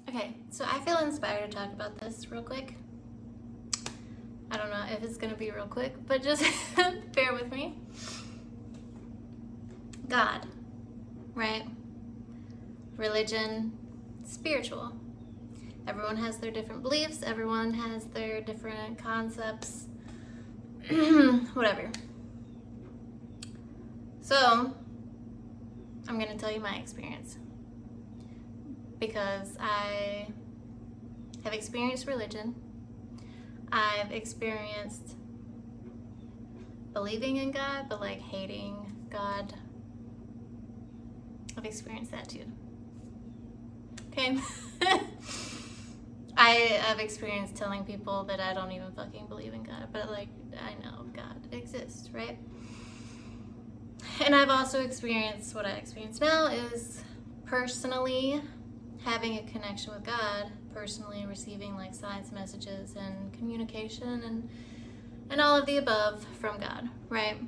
Okay, so I feel inspired to talk about this real quick. I don't know if it's gonna be real quick, but just bear with me. God, right? Religion, spiritual. Everyone has their different beliefs, everyone has their different concepts, whatever. So, I'm gonna tell you my experience. Because I have experienced religion. I've experienced believing in God, but like hating God. I've experienced that too. Okay? I have experienced telling people that I don't even fucking believe in God, but like, I know God exists, right? And I've also experienced what I experience now is personally having a connection with God, personally receiving like signs, messages, and communication, and all of the above from God, right?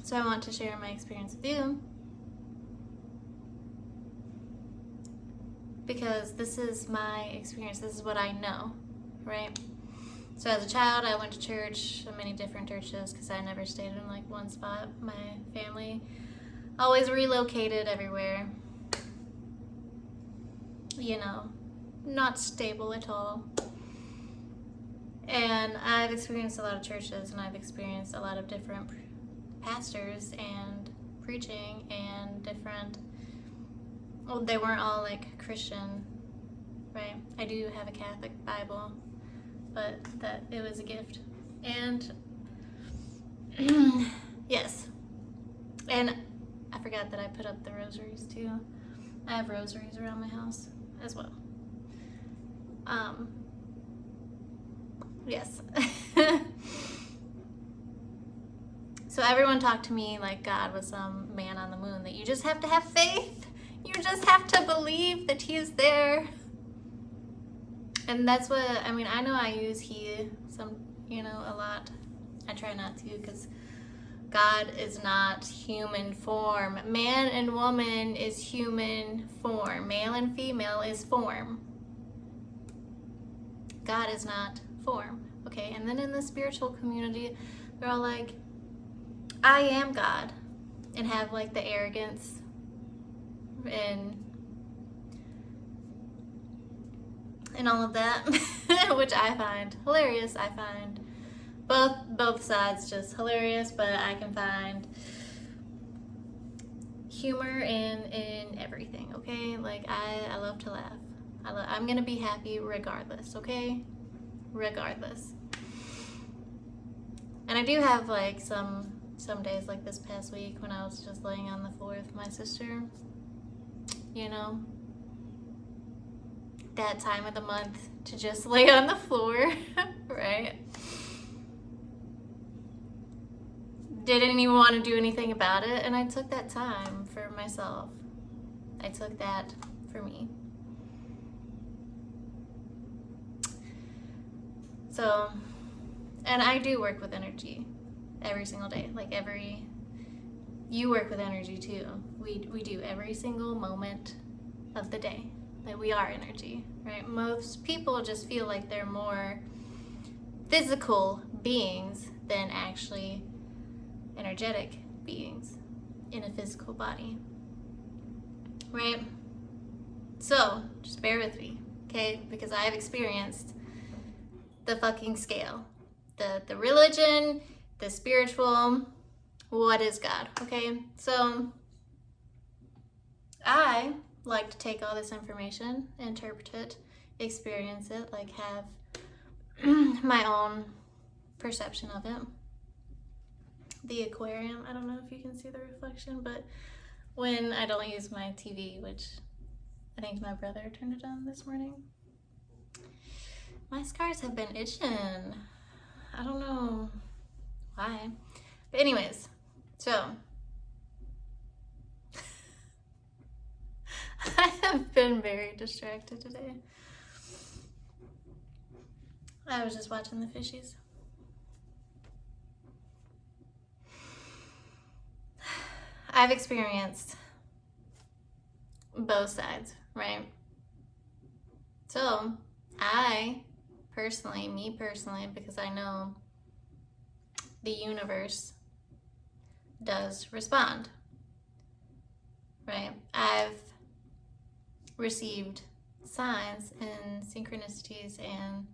So I want to share my experience with you because this is my experience, this is what I know, right? So as a child, I went to church, many different churches, because I never stayed in like one spot. My family always relocated everywhere. You know, not stable at all. And I've experienced a lot of churches, and I've experienced a lot of different pastors and preaching and different, well, they weren't all like Christian, right? I do have a Catholic Bible, but that it was a gift. And yes, and I forgot that I put up the rosaries too. I have rosaries around my house as well. Yes. So everyone talked to me like God was some man on the moon, that you just have to have faith. You just have to believe that he is there. And that's what, I mean, I know I use he a lot. I try not to, because God is not human form. Man and woman is human form. Male and female is form. God is not form. Okay, and then in the spiritual community, they're all like, I am God, and have like the arrogance and all of that, which I find hilarious. I find both sides just hilarious, but I can find humor in everything, okay? Like, I love to laugh. I'm gonna be happy regardless, okay? Regardless. And I do have like some days, like this past week when I was just laying on the floor with my sister, you know, that time of the month to just lay on the floor, right? Didn't even want to do anything about it, and I took that time for myself. I took that for me. So, and I do work with energy every single day. Like you work with energy too. We do every single moment of the day. Like, we are energy, right? Most people just feel like they're more physical beings than actually energetic beings in a physical body, right? So just bear with me, okay? Because I've experienced the fucking scale, the religion, the spiritual. What is God? Okay, so I like to take all this information, interpret it, experience it, like have my own perception of it. The aquarium, I don't know if you can see the reflection, but when I don't use my TV, which I think my brother turned it on this morning, my scars have been itching. I don't know why. But anyways, so I have been very distracted today. I was just watching the fishies. I've experienced both sides, right? So I personally, me personally, because I know the universe does respond, right? I've received signs and synchronicities and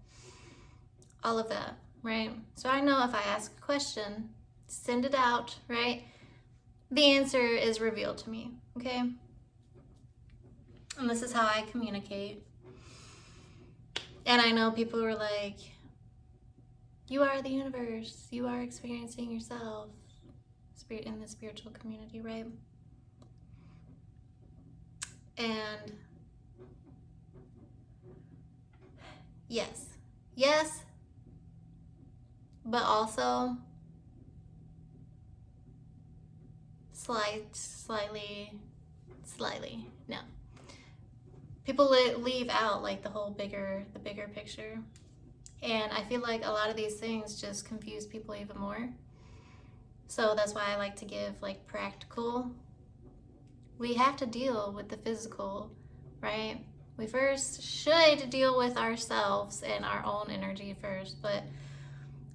all of that, right? So I know if I ask a question, send it out, right? The answer is revealed to me, okay? And this is how I communicate. And I know people are like, you are the universe, you are experiencing yourself in the spiritual community, right? And yes, but also slightly, no. People leave out like the bigger picture. And I feel like a lot of these things just confuse people even more. So that's why I like to give like practical. We have to deal with the physical, right? We first should deal with ourselves and our own energy first, but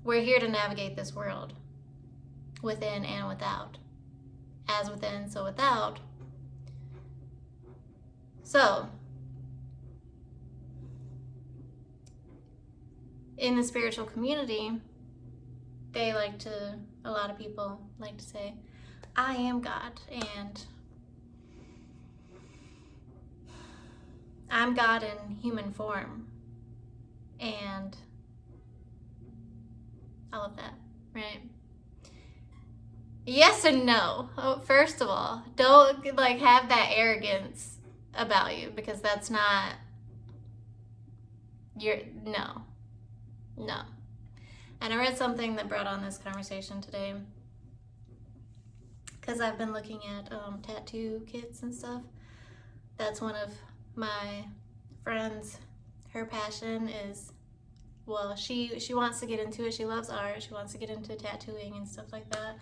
we're here to navigate this world within and without. As within, so without. So, in the spiritual community, a lot of people like to say, I am God, and I'm God in human form, and all of that, right? Yes and no. First of all, don't like have that arrogance about you, because that's not no. And I read something that brought on this conversation today, because I've been looking at tattoo kits and stuff. That's one of my friends. Her passion is, well, she wants to get into it. She loves art. She wants to get into tattooing and stuff like that.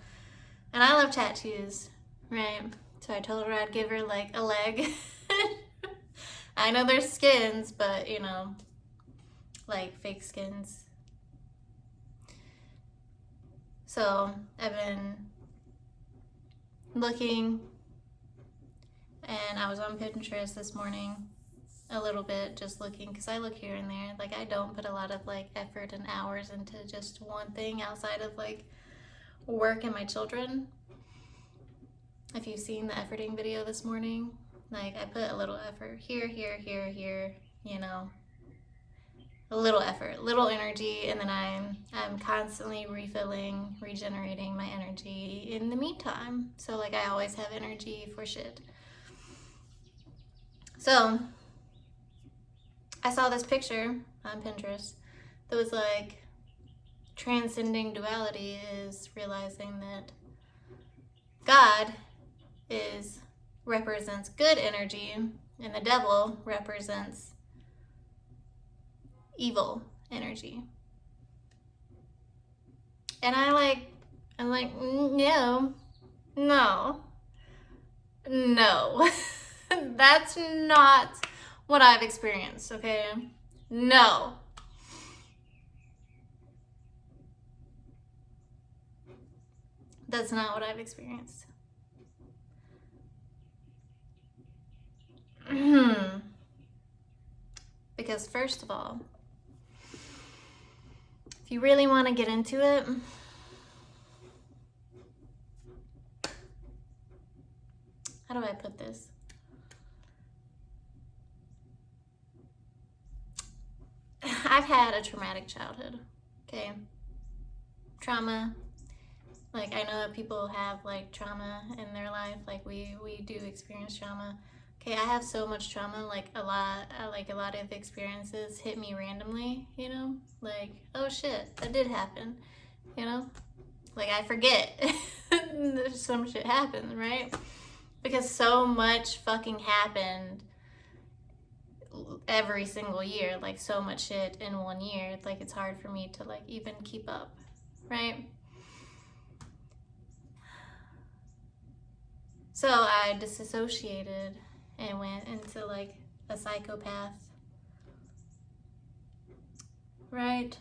And I love tattoos, right? So I told her I'd give her like a leg. I know there's skins, but you know, like fake skins. So I've been looking, and I was on Pinterest this morning a little bit, just looking, because I look here and there. Like, I don't put a lot of like effort and hours into just one thing outside of like work and my children. If you've seen the efforting video this morning, like I put a little effort here, you know, a little effort, little energy, and then I'm constantly refilling, regenerating my energy in the meantime. So like I always have energy for shit. So I saw this picture on Pinterest that was like, transcending duality is realizing that God represents good energy and the devil represents evil energy. And I'm like, no. That's not what I've experienced, okay? No. That's not what I've experienced. Because first of all, if you really want to get into it, how do I put this? I've had a traumatic childhood, okay? Trauma, like I know that people have like trauma in their life, like we do experience trauma. Okay, I have so much trauma, like a lot of experiences hit me randomly, you know? Like, oh shit, that did happen, you know? Like I forget some shit happened, right? Because so much fucking happened every single year, like so much shit in one year, like it's hard for me to like even keep up, right? So I disassociated and went into like a psychopath right?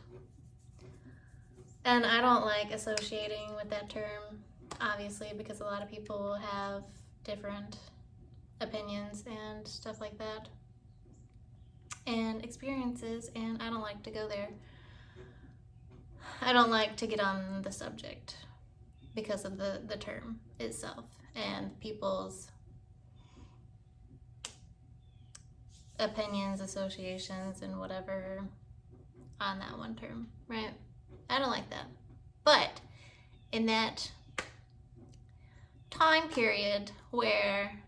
And I don't like associating with that term, obviously, because a lot of people have different opinions and stuff like that, and experiences, and I don't like to go there. I don't like to get on the subject because of the term itself and people's opinions, associations, and whatever on that one term, right? I don't like that. But in that time period where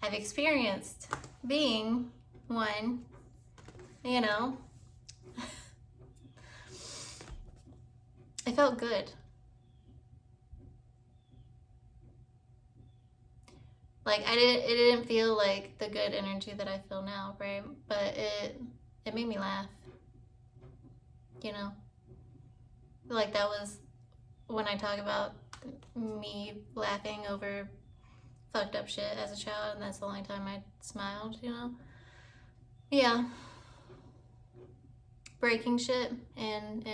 I've experienced being one, you know, it felt good. Like it didn't feel like the good energy that I feel now, right? But it made me laugh. You know? Like that was when I talk about me laughing over fucked up shit as a child, and that's the only time I smiled, you know? Yeah. Breaking shit and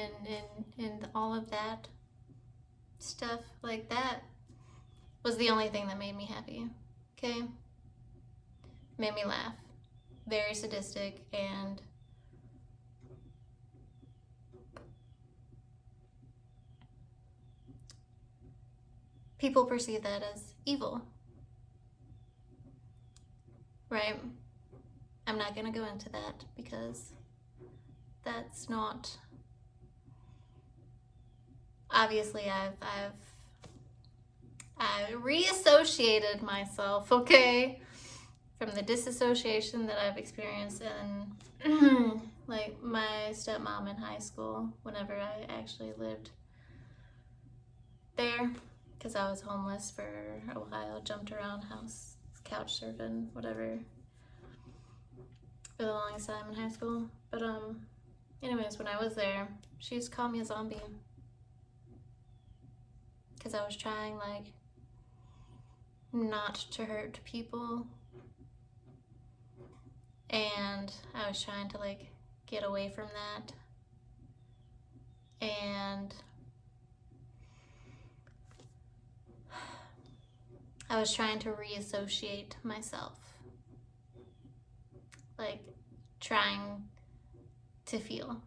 all of that stuff like that was the only thing that made me happy. Okay? Made me laugh. Very sadistic, and people perceive that as evil. Right? I'm not gonna go into that because that's not, obviously I've reassociated myself, okay, from the disassociation that I've experienced in like my stepmom in high school, whenever I actually lived there, because I was homeless for a while, jumped around house, couch surfing, whatever, for the longest time in high school. But anyways, when I was there, she used to call me a zombie because I was trying like not to hurt people, and I was trying to like get away from that, and I was trying to reassociate myself, like trying to feel,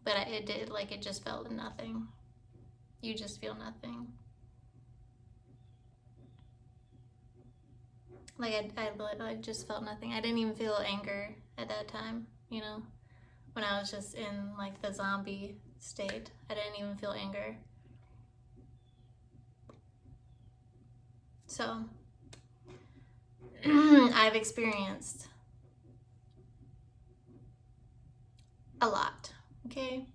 but it just felt nothing. You just feel nothing. Like I just felt nothing. I didn't even feel anger at that time, you know, when I was just in like the zombie state. I didn't even feel anger. So I've experienced a lot, okay?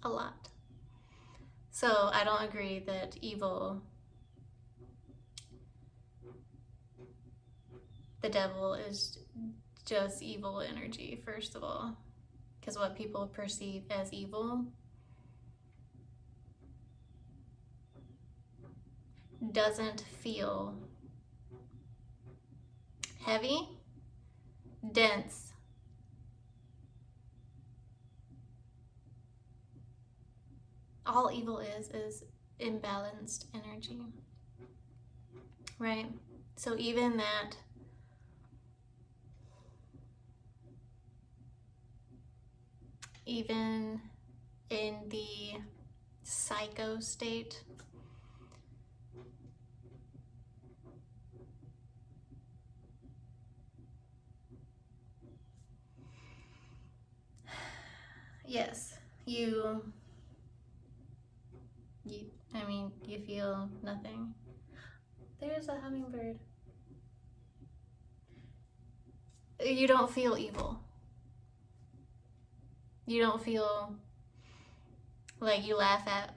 A lot. So I don't agree that evil, the devil, is just evil energy, first of all. Because what people perceive as evil doesn't feel heavy, dense, all evil is imbalanced energy, right? So even that even in the psycho state, yes, you feel nothing. There's a hummingbird. You don't feel evil. You don't feel like you laugh at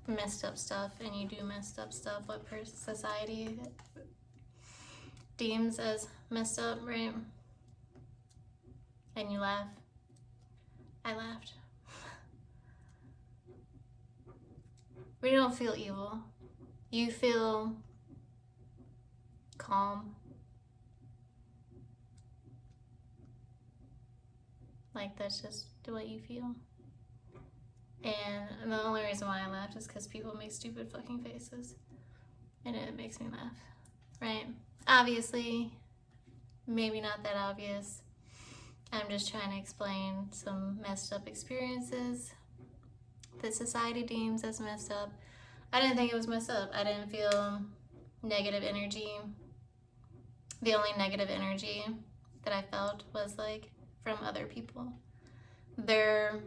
messed up stuff, and you do messed up stuff, what society deems as messed up, right? And you laugh. I laughed. We don't feel evil. You feel calm. Like, that's just what you feel. And the only reason why I laughed is because people make stupid fucking faces. And it makes me laugh, right? Obviously, maybe not that obvious. I'm just trying to explain some messed up experiences that society deems as messed up. I didn't think it was messed up. I didn't feel negative energy. The only negative energy that I felt was like from other people. Their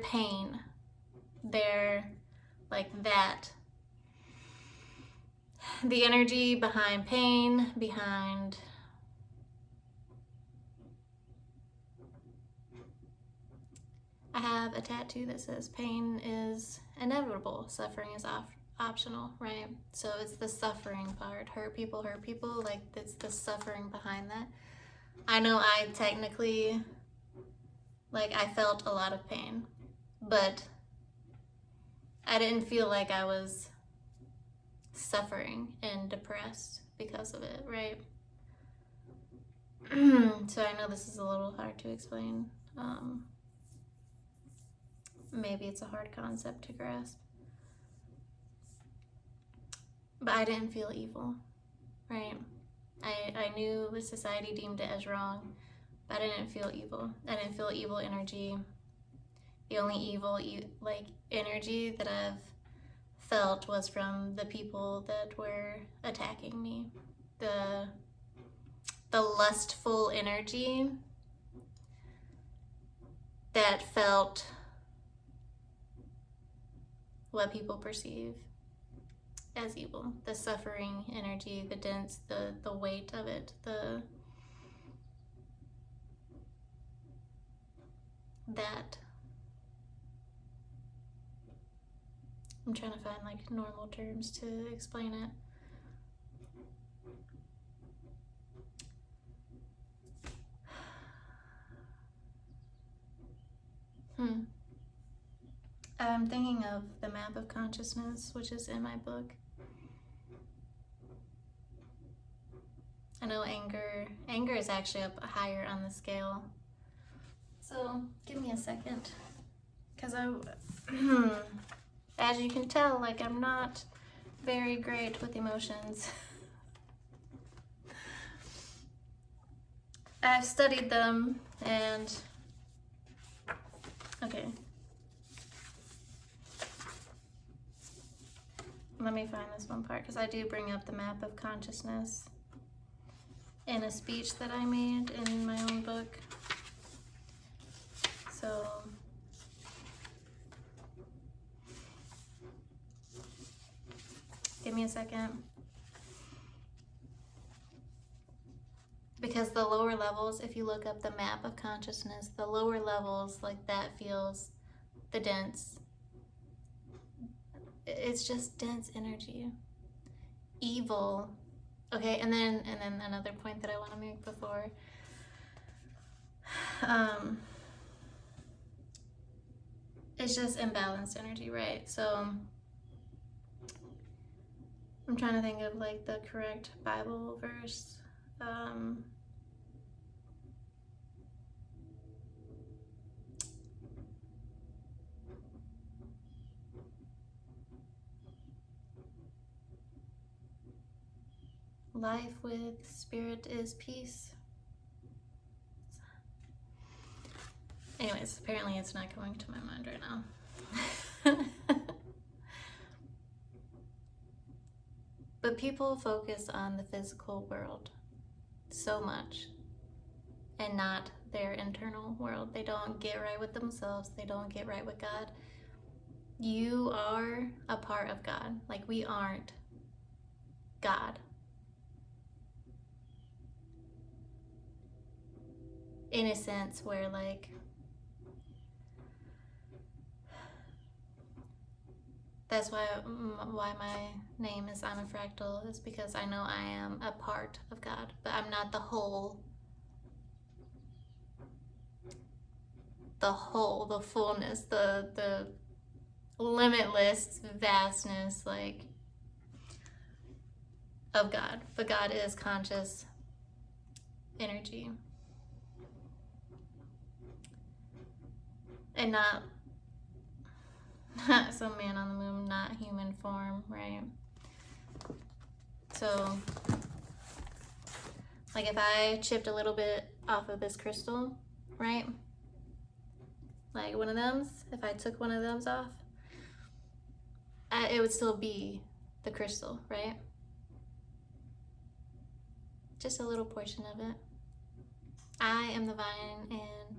pain, their like that. The energy behind pain, behind I have a tattoo that says pain is inevitable, suffering is optional, right? So it's the suffering part. Hurt people, like it's the suffering behind that. I know I technically, like I felt a lot of pain, but I didn't feel like I was suffering and depressed because of it, right? So I know this is a little hard to explain. Maybe it's a hard concept to grasp. But I didn't feel evil, right? I knew the society deemed it as wrong, but I didn't feel evil. I didn't feel evil energy. The only evil like energy that I've felt was from the people that were attacking me. The lustful energy that felt what people perceive as evil. The suffering energy, the dense, the weight of it, that. I'm trying to find like normal terms to explain it. I'm thinking of the map of consciousness, which is in my book. I know anger is actually up higher on the scale. So give me a second, because as you can tell, like I'm not very great with emotions. I've studied them and, okay. Let me find this one part, because I do bring up the map of consciousness in a speech that I made in my own book. So give me a second. Because the lower levels, if you look up the map of consciousness, the lower levels, like that feels the dense. It's just dense energy. Evil. Okay, and then another point that I want to make before. It's just imbalanced energy, right? So I'm trying to think of like the correct Bible verse. Life with spirit is peace. Anyways, apparently it's not going to my mind right now. But people focus on the physical world so much and not their internal world. They don't get right with themselves. They don't get right with God. You are a part of God. Like, we aren't God. In a sense where, like, that's why my name is I'm a Fractal, is because I know I am a part of God, but I'm not the whole, the fullness, the limitless vastness, like, of God. But God is conscious energy. and not some man on the moon, not human form, right? So, like if I chipped a little bit off of this crystal, right? Like one of them's, if I took one of those off, it would still be the crystal, right? Just a little portion of it. I am the vine and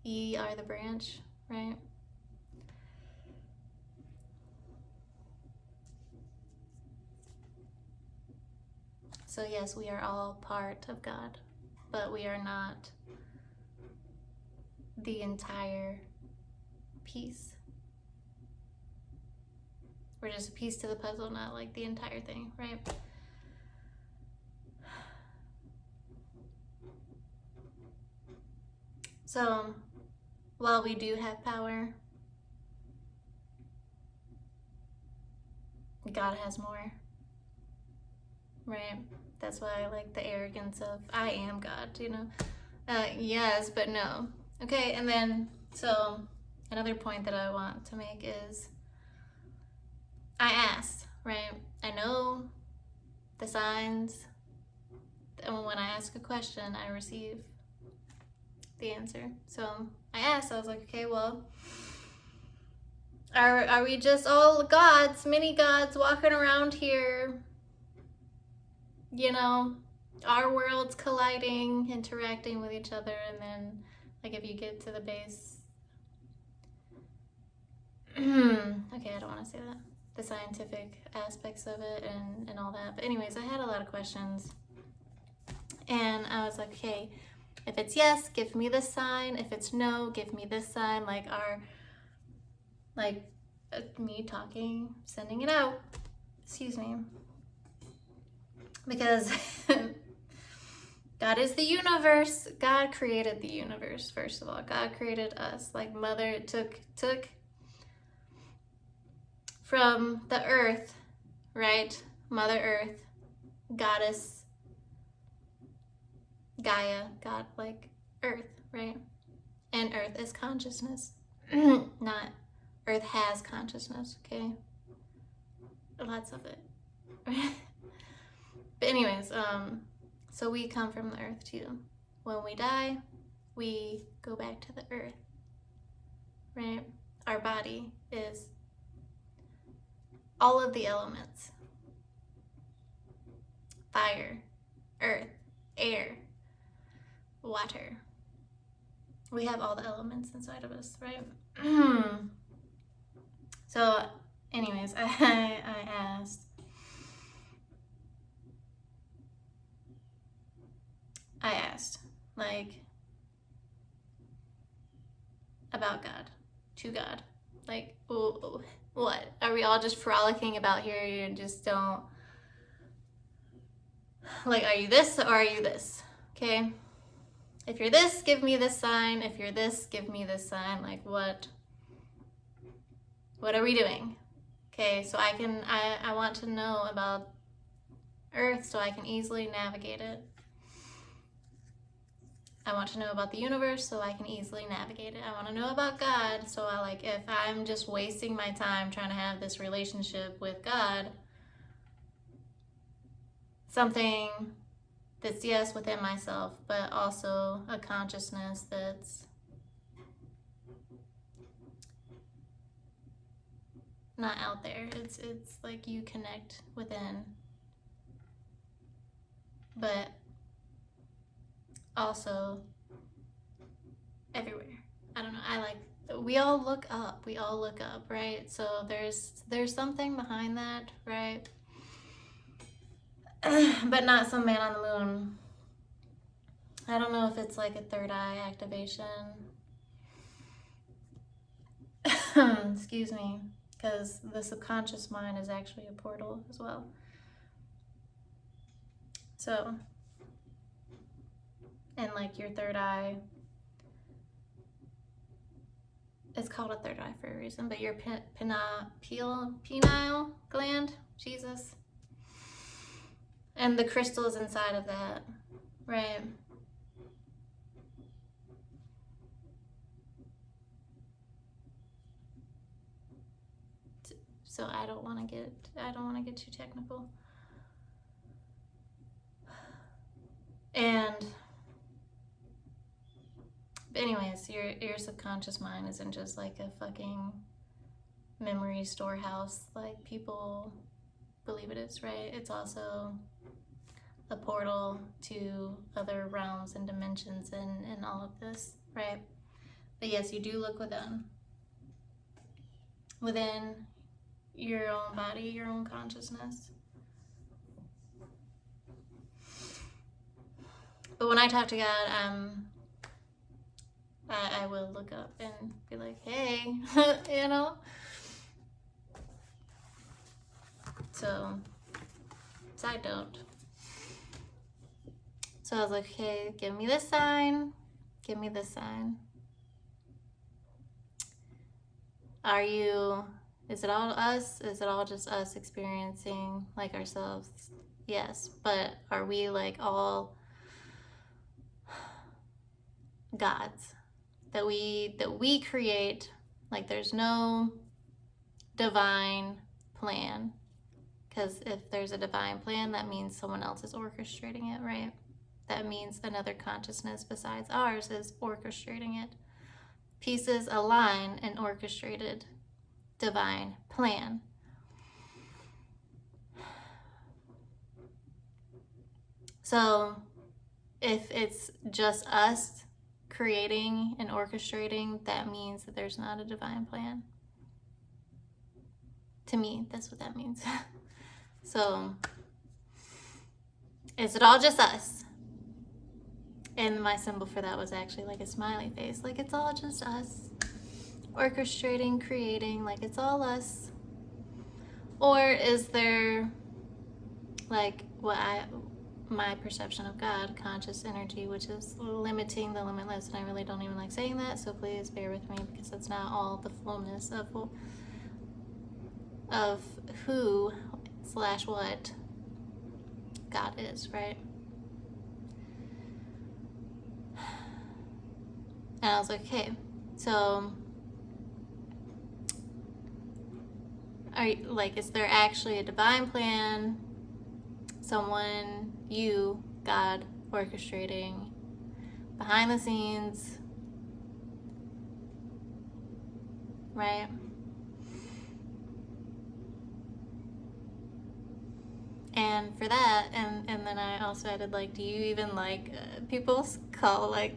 ye are the branch, right? So yes, we are all part of God, but we are not the entire piece. We're just a piece to the puzzle, not like the entire thing, right? So while we do have power, God has more, right? That's why I like the arrogance of I am God, you know? Yes, but no. Okay, and then, so another point that I want to make is I asked, right? I know the signs, and when I ask a question, I receive the answer. So I asked, I was like, okay, well, are we just all gods, mini gods walking around here, you know, our worlds colliding, interacting with each other, and then like if you get to the base, okay, I don't want to say that, the scientific aspects of it and all that, but anyways, I had a lot of questions, and I was like, okay, if it's yes, give me this sign, if it's no, give me this sign, like me talking, sending it out, excuse me, because God is the universe. God created the universe, first of all. God created us. Like Mother took from the earth, right? Mother Earth, Goddess, Gaia, God, like Earth, right? And Earth is consciousness. Not Earth has consciousness, okay? Lots of it. But anyways, so we come from the earth too. When we die, we go back to the earth, right? Our body is all of the elements. Fire, earth, air, water. We have all the elements inside of us, right? So anyways, I asked, like, about God, to God. Like, what? Are we all just frolicking about here? You just don't, like, are you this or are you this? Okay? If you're this, give me this sign. If you're this, give me this sign. Like, what are we doing? Okay, so I want to know about Earth so I can easily navigate it. I want to know about the universe so I can easily navigate it. I want to know about God so if I'm just wasting my time trying to have this relationship with God, something that's yes within myself, but also a consciousness that's not out there. It's like you connect within, but also everywhere. I don't know. We all look up. We all look up, right? So there's something behind that, right? But not some man on the moon. I don't know if it's like a third eye activation. Excuse me, because the subconscious mind is actually a portal as well. So, and like your third eye, it's called a third eye for a reason, but your pineal gland, Jesus, and the crystals inside of that, right? So I don't want to get too technical. And anyways, your subconscious mind isn't just like a fucking memory storehouse like people believe it is, right? It's also a portal to other realms and dimensions and all of this, right? But yes, you do look within your own body, your own consciousness. But when I talk to God, I will look up and be like, hey, you know? So I don't. So I was like, okay, give me this sign. Give me this sign. Is it all us? Is it all just us experiencing like ourselves? Yes. But are we like all gods that we create? Like there's no divine plan. Because if there's a divine plan, that means someone else is orchestrating it, right? That means another consciousness besides ours is orchestrating it. Pieces align an orchestrated divine plan. So if it's just us creating and orchestrating, that means that there's not a divine plan. To me, that's what that means. So is it all just us? And my symbol for that was actually like a smiley face. Like it's all just us. Orchestrating, creating, like it's all us. Or is there like my perception of God, conscious energy, which is limiting the limitless, and I really don't even like saying that, so please bear with me because that's not all the fullness of who/what God is, right? And I was like, okay, so is there actually a divine plan? Someone, you, God, orchestrating behind the scenes, right? And for that, and then I also added, like, do you even like, people call, like,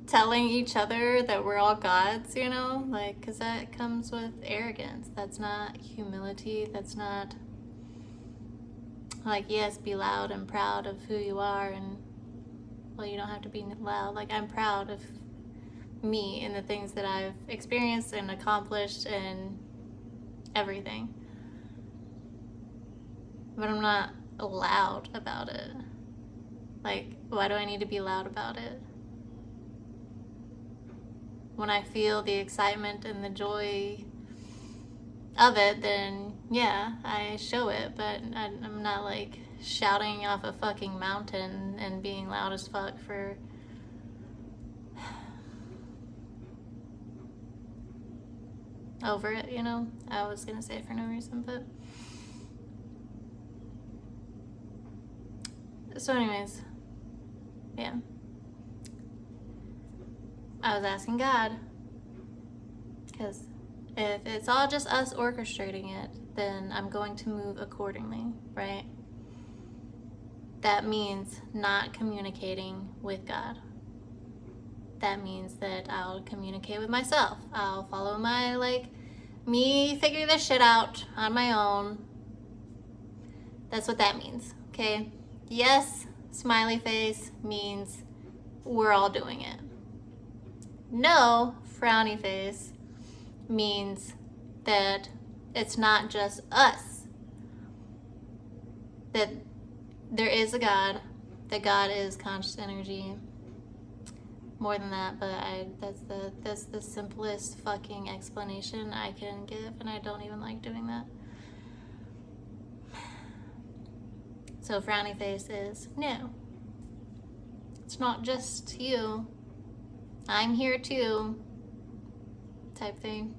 telling each other that we're all gods, you know? Like, because that comes with arrogance. That's not humility. That's not, like, yes, be loud and proud of who you are, and, well, you don't have to be loud. Like, I'm proud of me and the things that I've experienced and accomplished and everything. But I'm not loud about it. Like, why do I need to be loud about it? When I feel the excitement and the joy of it, then yeah, I show it, but I'm not like shouting off a fucking mountain and being loud as fuck for over it, you know? I was gonna say it for no reason, but so anyways, yeah. I was asking God, because if it's all just us orchestrating it, then I'm going to move accordingly, right? That means not communicating with God. That means that I'll communicate with myself. I'll follow my, like, me figure this shit out on my own. That's what that means, okay? Yes, smiley face means we're all doing it. No, frowny face means that it's not just us. That there is a God, that God is conscious energy. More than that, but that's the simplest fucking explanation I can give, and I don't even like doing that. So frowny face is, no, it's not just you, I'm here too, type thing.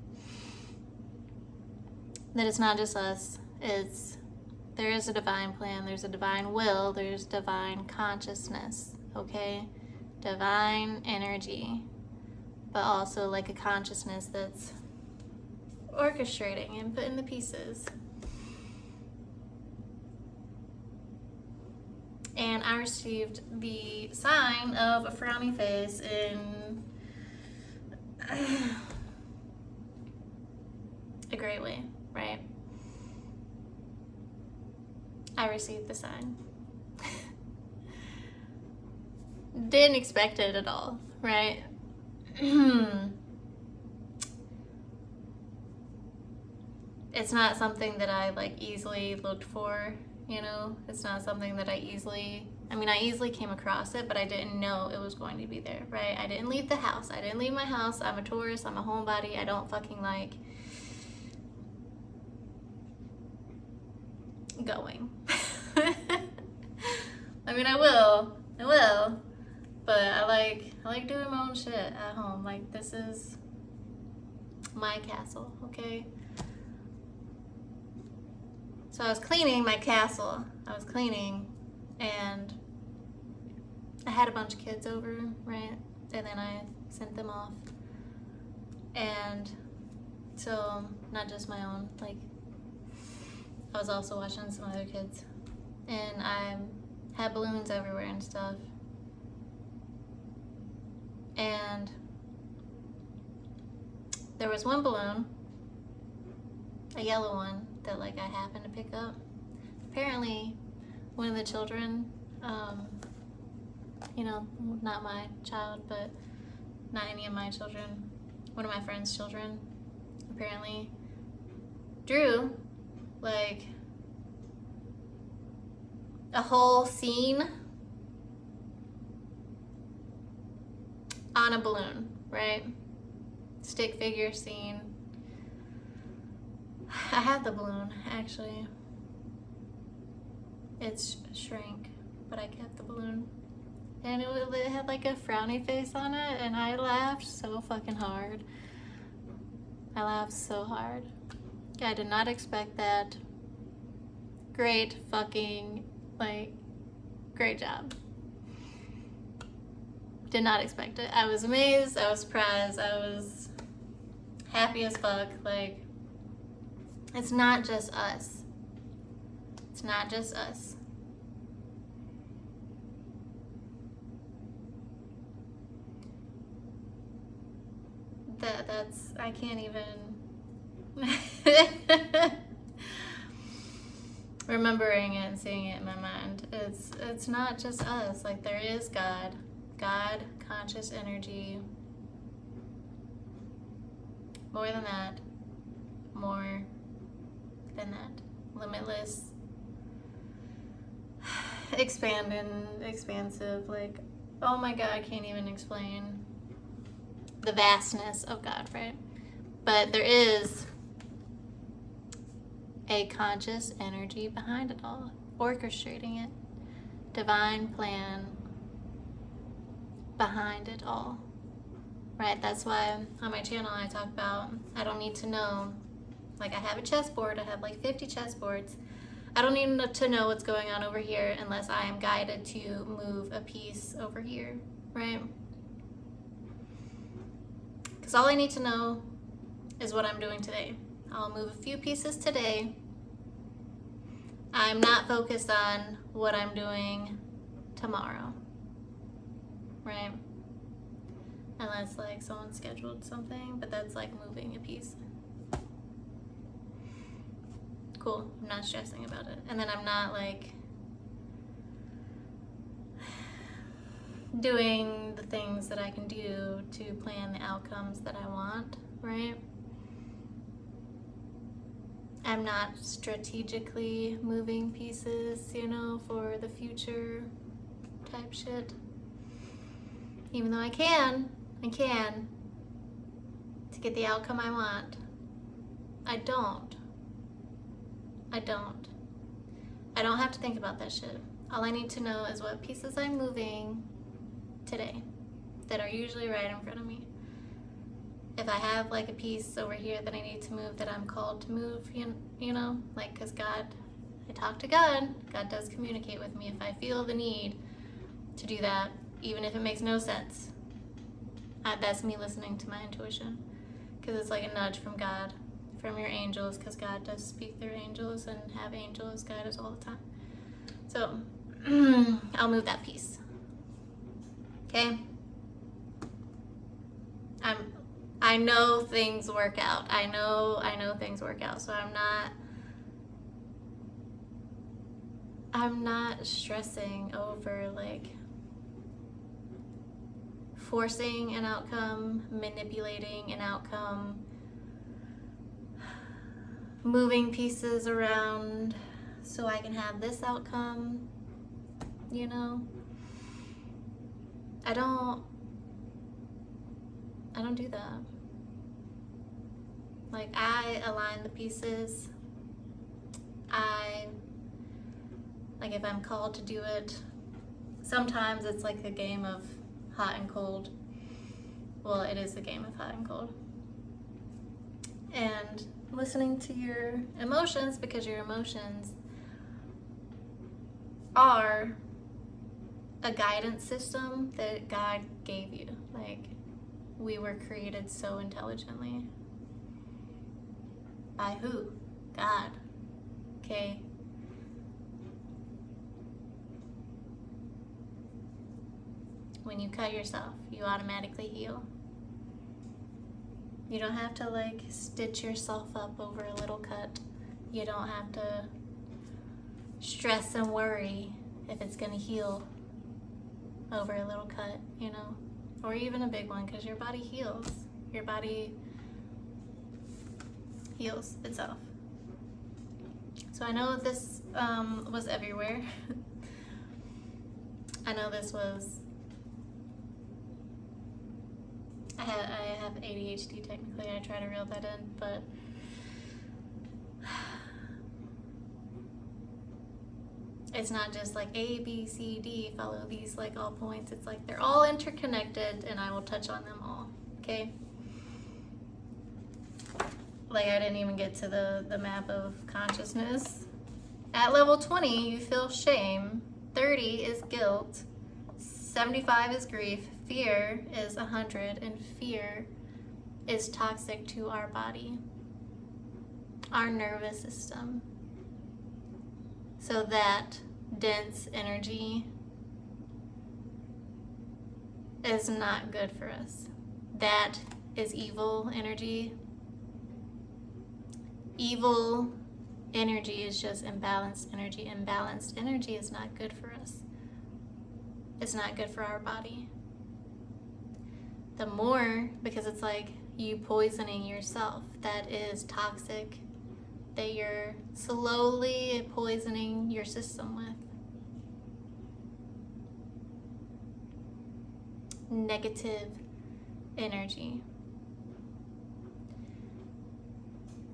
that it's not just us. There is a divine plan, there's a divine will, there's divine consciousness, okay? Divine energy, but also like a consciousness that's orchestrating and putting the pieces. And I received the sign of a frowny face in a great way, right? I received the sign. Didn't expect it at all, right? It's not something that I like easily looked for, you know? It's not something that I easily came across it, but I didn't know it was going to be there, right? I didn't leave the house. I didn't leave my house. I'm a Taurus. I'm a homebody. I don't fucking like going. I mean, I will, but I like doing my own shit at home. Like, this is my castle, okay? So I was cleaning my castle. And I had a bunch of kids over, right? And then I sent them off. And so, not just my own, like, I was also watching some other kids. And I had balloons everywhere and stuff. And there was one balloon, a yellow one, that like I happened to pick up. Apparently, one of the children, you know, not my child, but not any of my children, one of my friend's children, apparently drew like a whole scene on a balloon, right? Stick figure scene. I had the balloon, actually. It's shrank, but I kept the balloon. And it had like a frowny face on it, and I laughed so fucking hard. I laughed so hard. I did not expect that. Great fucking, like, great job. Did not expect it. I was amazed, I was surprised, I was happy as fuck. Like, it's not just us. It's not just us. That's, I can't even remembering it and seeing it in my mind. It's not just us. Like, there is God, conscious energy, more than that, limitless, expansive, like, oh my God, I can't even explain the vastness of God, right? But there is a conscious energy behind it all, orchestrating it, divine plan behind it all, right? That's why on my channel I talk about, I don't need to know, like, I have a chessboard, I have like 50 chessboards. I don't need to know what's going on over here unless I am guided to move a piece over here, right? Because all I need to know is what I'm doing today. I'll move a few pieces today. I'm not focused on what I'm doing tomorrow, right? Unless like someone scheduled something, but that's like moving a piece. Cool, I'm not stressing about it. And then I'm not like doing the things that I can do to plan the outcomes that I want, right? I'm not strategically moving pieces, you know, for the future type shit. Even though I can to get the outcome I want. I don't have to think about that shit. All I need to know is what pieces I'm moving today that are usually right in front of me. if I have like a piece over here that I need to move, that I'm called to move, you know, like, because God, I talk to God, God does communicate with me. If I feel the need to do that, even if it makes no sense, that's me listening to my intuition, because it's like a nudge from God, from your angels, because God does speak through angels and have angels guide us all the time. So I'll move that piece. Okay? I know things work out. I know things work out. So I'm not stressing over like forcing an outcome, manipulating an outcome, moving pieces around so I can have this outcome, you know? I don't do that. Like, I align the pieces. Like, if I'm called to do it, sometimes it's like a game of hot and cold. Well, it is a game of hot and cold. And listening to your emotions, because your emotions are a guidance system that God gave you. Like, we were created so intelligently. By who? God. Okay? When you cut yourself, you automatically heal. You don't have to like stitch yourself up over a little cut. You don't have to stress and worry if it's gonna heal over a little cut, you know, or even a big one, because your body heals. Your body heals itself. So I know this was everywhere. I know this was, I have ADHD technically. I try to reel that in, but it's not just like A, B, C, D, follow these like all points. It's like they're all interconnected, and I will touch on them all, okay? Like, I didn't even get to the map of consciousness. At level 20, you feel shame. 30 is guilt. 75 is grief. Fear is 100, and fear is toxic to our body, our nervous system. So that dense energy is not good for us. That is evil energy. Evil energy is just imbalanced energy. Imbalanced energy is not good for us. It's not good for our body. The more, because it's like you poisoning yourself, that is toxic, that you're slowly poisoning your system with. Negative energy.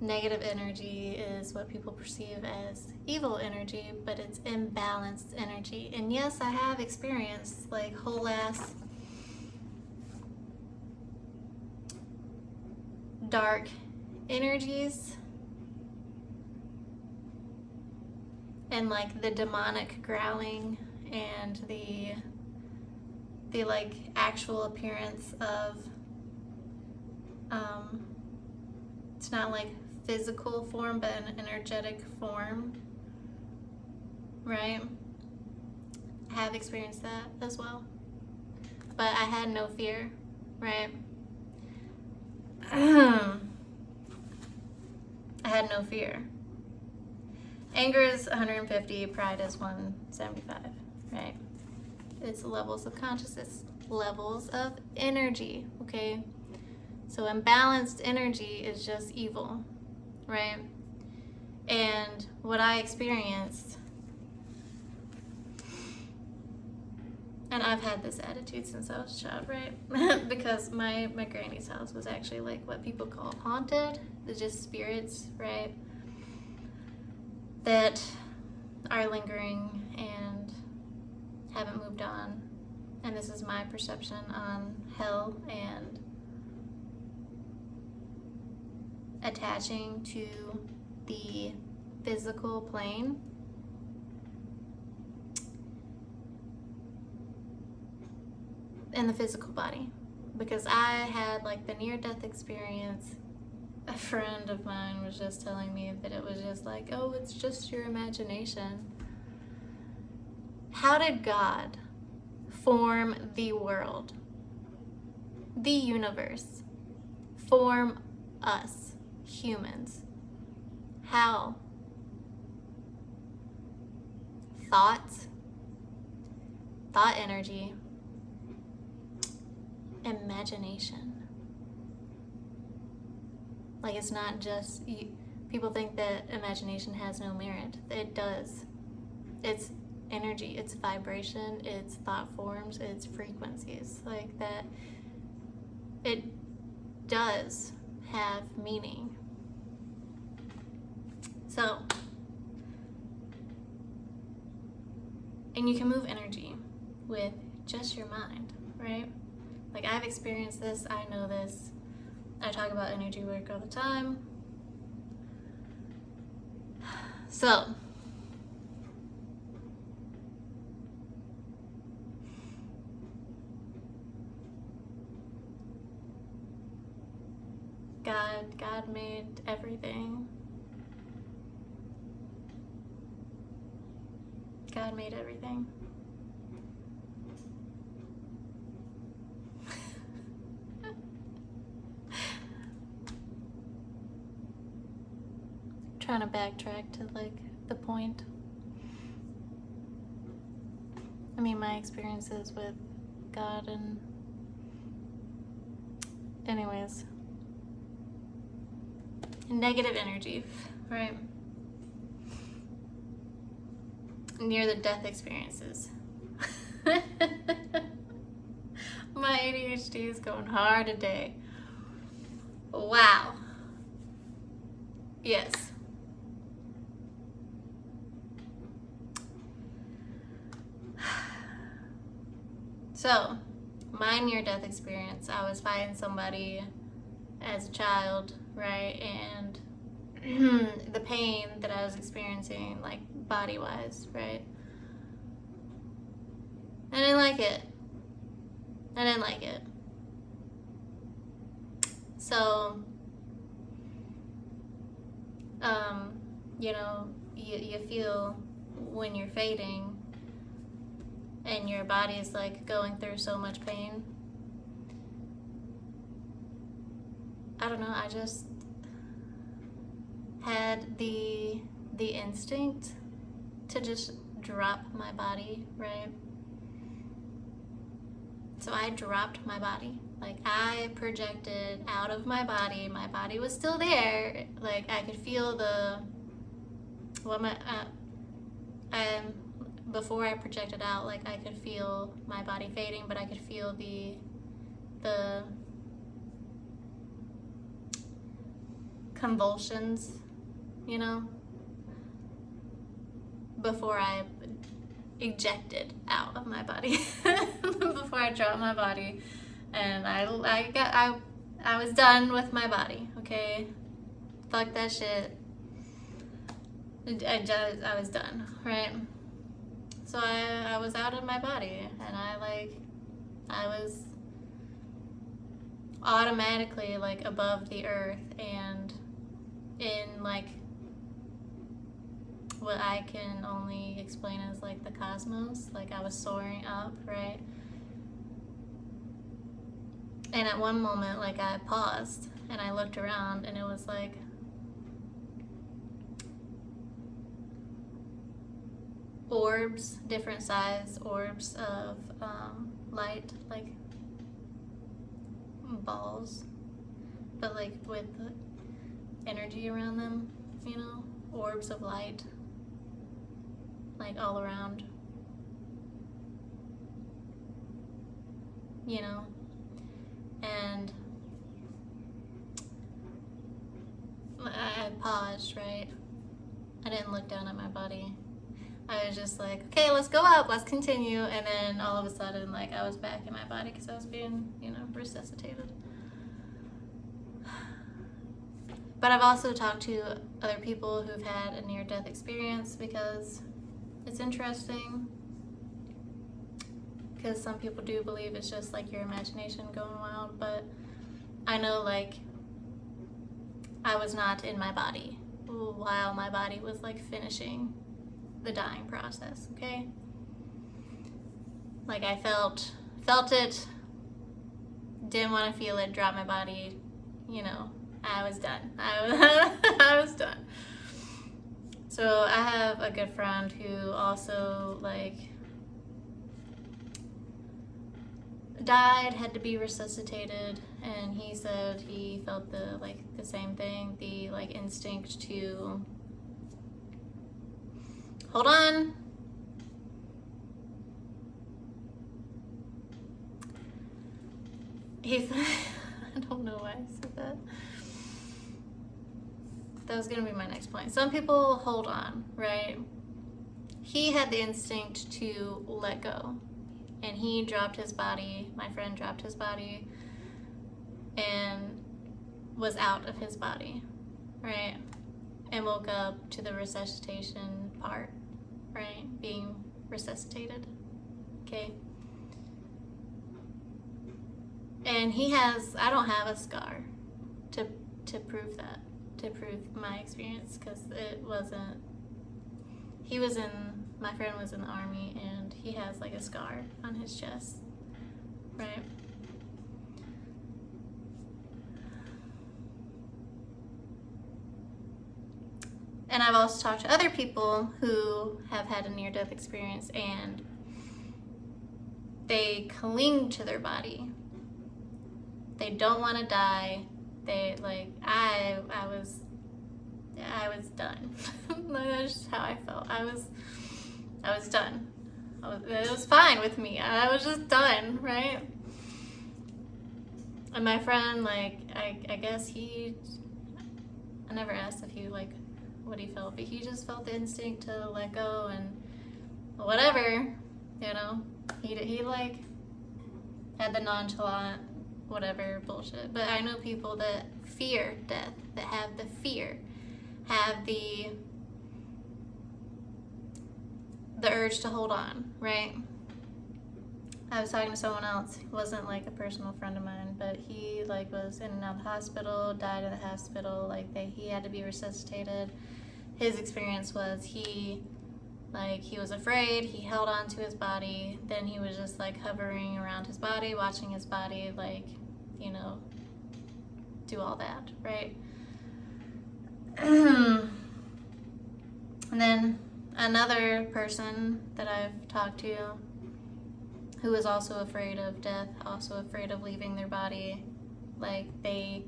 Negative energy is what people perceive as evil energy, but it's imbalanced energy. And yes, I have experienced like whole ass dark energies and like the demonic growling and the like actual appearance of it's not like physical form but an energetic form, right? I have experienced that as well, but I had no fear, right? I had no fear. Anger is 150, pride is 175, right? It's levels of consciousness, levels of energy, okay? So imbalanced energy is just evil, right? And what I experienced, and I've had this attitude since I was a child, right? Because my granny's house was actually like what people call haunted. They're just spirits, right? That are lingering and haven't moved on. And this is my perception on hell and attaching to the physical plane, in the physical body. Because I had like the near-death experience. A friend of mine was just telling me that it was just like, oh, it's just your imagination. How did God form the world, the universe, form us, humans? How? Thought energy, imagination. Like, it's not just, people think that imagination has no merit. It does. It's energy, it's vibration, it's thought forms, it's frequencies. Like that, it does have meaning. So, and you can move energy with just your mind, right? Like, I've experienced this, I know this. I talk about energy work all the time. So, God made everything. God made everything. Trying to backtrack to like the point. I mean, my experiences with God and anyways, negative energy, right? Near the death experiences. My ADHD is going hard today. Wow. Yes. So, my near-death experience, I was fighting somebody as a child, right? And the pain that I was experiencing, like, body-wise, right? I didn't like it. So, you feel when you're fading and your body is like going through so much pain. I don't know, I just had the instinct to just drop my body, right? So I dropped my body. Like, I projected out of my body. My body was still there. Like, I could feel before I projected out, like, I could feel my body fading, but I could feel the convulsions, before I ejected out of my body, before I dropped my body, and I was done with my body. Okay, fuck that shit. I was done, right? So I was out of my body, and I was automatically like above the earth and in like what I can only explain as like the cosmos. Like, I was soaring up, right? And at one moment, like, I paused and I looked around, and it was like orbs, different size orbs of light, like balls, but like with energy around them, orbs of light, like all around, and I paused, right? I didn't look down at my body. I was just like, okay, let's go up, let's continue. And then all of a sudden, like, I was back in my body because I was being, resuscitated. But I've also talked to other people who've had a near-death experience because it's interesting. Because some people do believe it's just like your imagination going wild, but I know, like, I was not in my body while my body was like finishing the dying process, okay? Like, I felt it, didn't want to feel it, dropped my body, you know, I was done. I was done. So I have a good friend who also, like, died, had to be resuscitated, and he said he felt the same thing, the like instinct to hold on. I don't know why I said that. That was gonna be my next point. Some people hold on, right? He had the instinct to let go. And he dropped his body, my friend dropped his body, and was out of his body, right? And woke up to the resuscitation part, right? Being resuscitated, okay? And I don't have a scar to prove that, to prove my experience, because it wasn't, my friend was in the Army, and he has like a scar on his chest, right? And I've also talked to other people who have had a near-death experience, and they cling to their body. They don't want to die. They, like, I was done. That's just how I felt. I was done. It was fine with me. I was just done, right? And my friend, like, I guess I never asked if he, like, what he felt, but he just felt the instinct to let go and whatever, you know? He like, had the nonchalant, whatever bullshit. But I know people that fear death, that have the fear, have the urge to hold on, right? I was talking to someone else who wasn't like a personal friend of mine, but he like was in and out of the hospital, died in the hospital, like he had to be resuscitated. His experience was he was afraid, he held on to his body, then he was just like hovering around his body, watching his body, like, you know, do all that, right? And then another person that I've talked to who was also afraid of death, also afraid of leaving their body, like they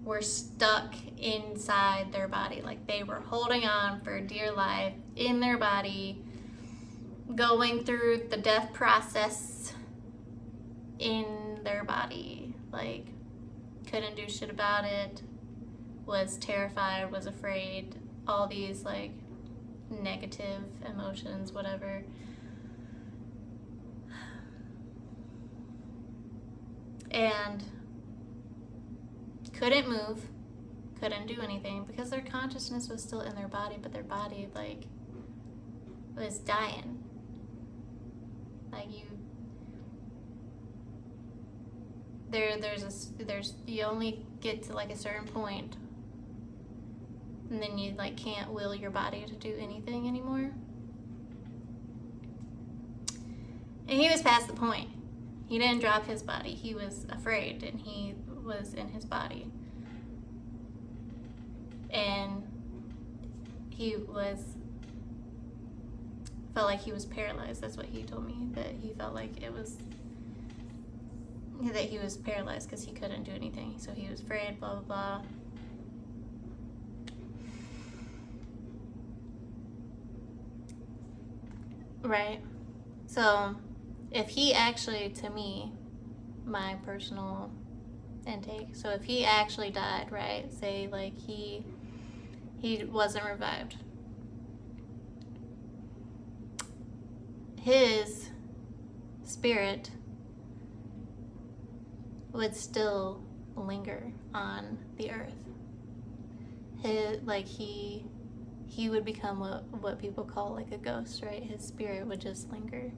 were stuck inside their body, like they were holding on for dear life in their body, going through the death process in their body, like couldn't do shit about it, was terrified, was afraid, all these like negative emotions, whatever. And couldn't move, couldn't do anything because their consciousness was still in their body, but their body like was dying. Like you only get to like a certain point, and then you like can't will your body to do anything anymore. And he was past the point. He didn't drop his body. He was afraid, and he was in his body. And he felt like he was paralyzed. That's what he told me, that he felt like that he was paralyzed because he couldn't do anything. So he was afraid, blah, blah, blah. Right? So if he actually, to me, my personal intake, so if he actually died, right, say like he wasn't revived, his spirit would still linger on the earth, he would become what people call like a ghost, right? His spirit would just linger.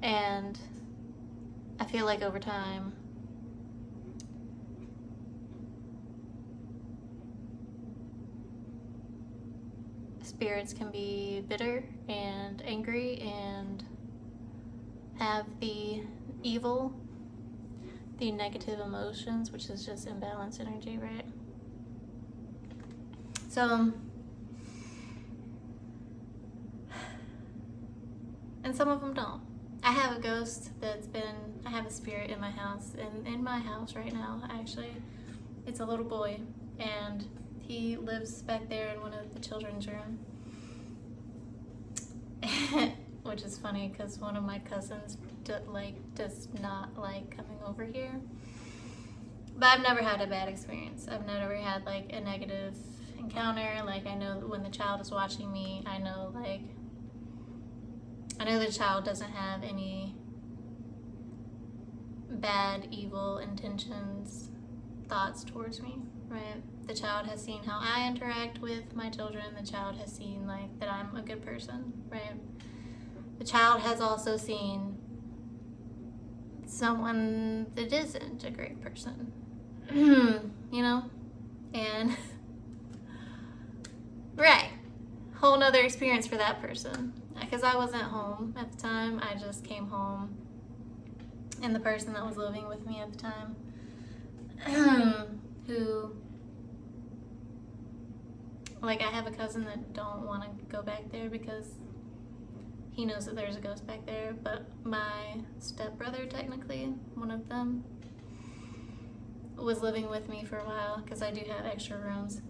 And I feel like over time, spirits can be bitter and angry and have the evil, the negative emotions, which is just imbalanced energy, right? So, and some of them don't. I have a ghost I have a spirit in my house, and in my house right now, actually, it's a little boy, and he lives back there in one of the children's room. Which is funny because one of my cousins does not like coming over here. But I've never had a bad experience. I've never had like a negative encounter. Like, I know when the child is watching me, I know the child doesn't have any bad, evil intentions, thoughts towards me, right? The child has seen how I interact with my children. The child has seen like that I'm a good person, right? The child has also seen someone that isn't a great person, you know? And, right, whole nother experience for that person. Because I wasn't home at the time, I just came home, and the person that was living with me at the time, who, like, I have a cousin that don't want to go back there because he knows that there's a ghost back there, but my stepbrother, technically, one of them, was living with me for a while because I do have extra rooms.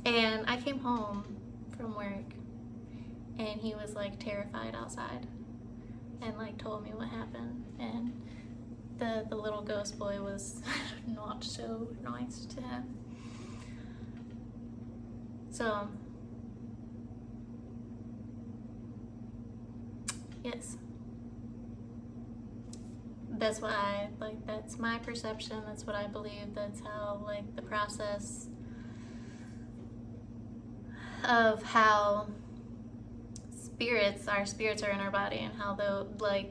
And I came home from work, and he was like terrified outside and like told me what happened, and the little ghost boy was not so nice to him. So yes, that's why that's my perception, that's what I believe, that's how like the process of how our spirits are in our body, and how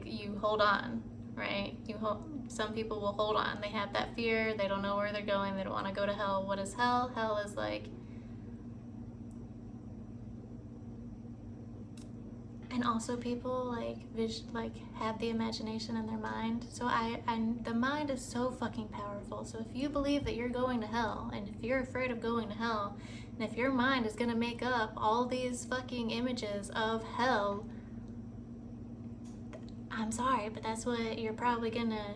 you hold on, right? Some people will hold on. They have that fear, they don't know where they're going, they don't want to go to hell. What is hell? Hell is like, and also people have the imagination in their mind. So the mind is so fucking powerful. So if you believe that you're going to hell, and if you're afraid of going to hell, and if your mind is gonna make up all these fucking images of hell, I'm sorry, but that's what you're probably gonna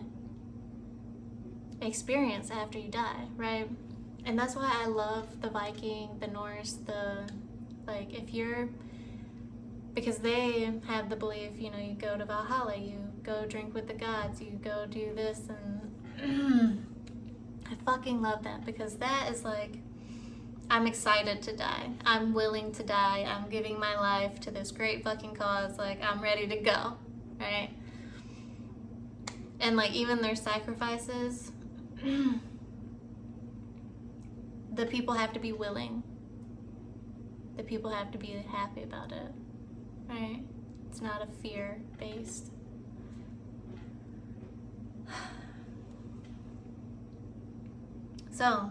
experience after you die, right? And that's why I love the Viking, the Norse, because they have the belief, you go to Valhalla, you go drink with the gods, you go do this, and I fucking love that, because that is like, I'm excited to die. I'm willing to die. I'm giving my life to this great fucking cause. Like, I'm ready to go, right? And like, even their sacrifices, the people have to be willing. The people have to be happy about it, right? It's not a fear-based. So,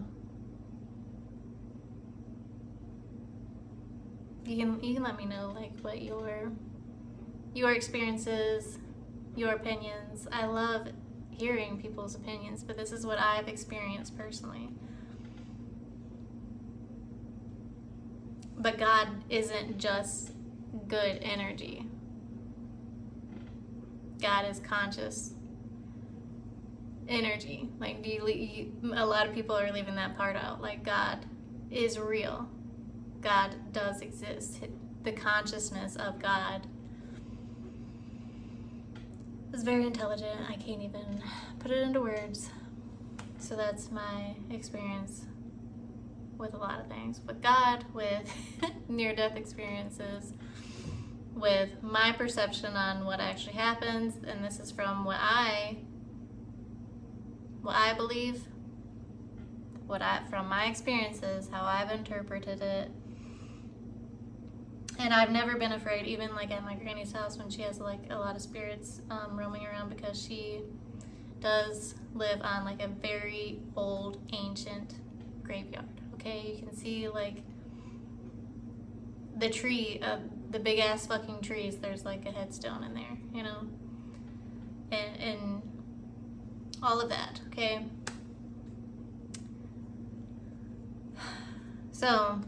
you can let me know like what your experiences, your opinions. I love hearing people's opinions, but this is what I've experienced personally. But God isn't just good energy. God is conscious energy. Like, a lot of people are leaving that part out. Like, God is real. God does exist. The consciousness of God is very intelligent. I can't even put it into words. So that's my experience with a lot of things. With God, with near-death experiences, with my perception on what actually happens. And this is from what I what I believe, from my experiences, how I've interpreted it. And I've never been afraid, even like at my granny's house when she has like a lot of spirits roaming around, because she does live on like a very old, ancient graveyard. Okay, you can see like the tree, the big ass fucking trees. There's like a headstone in there, you know, and all of that. Okay, so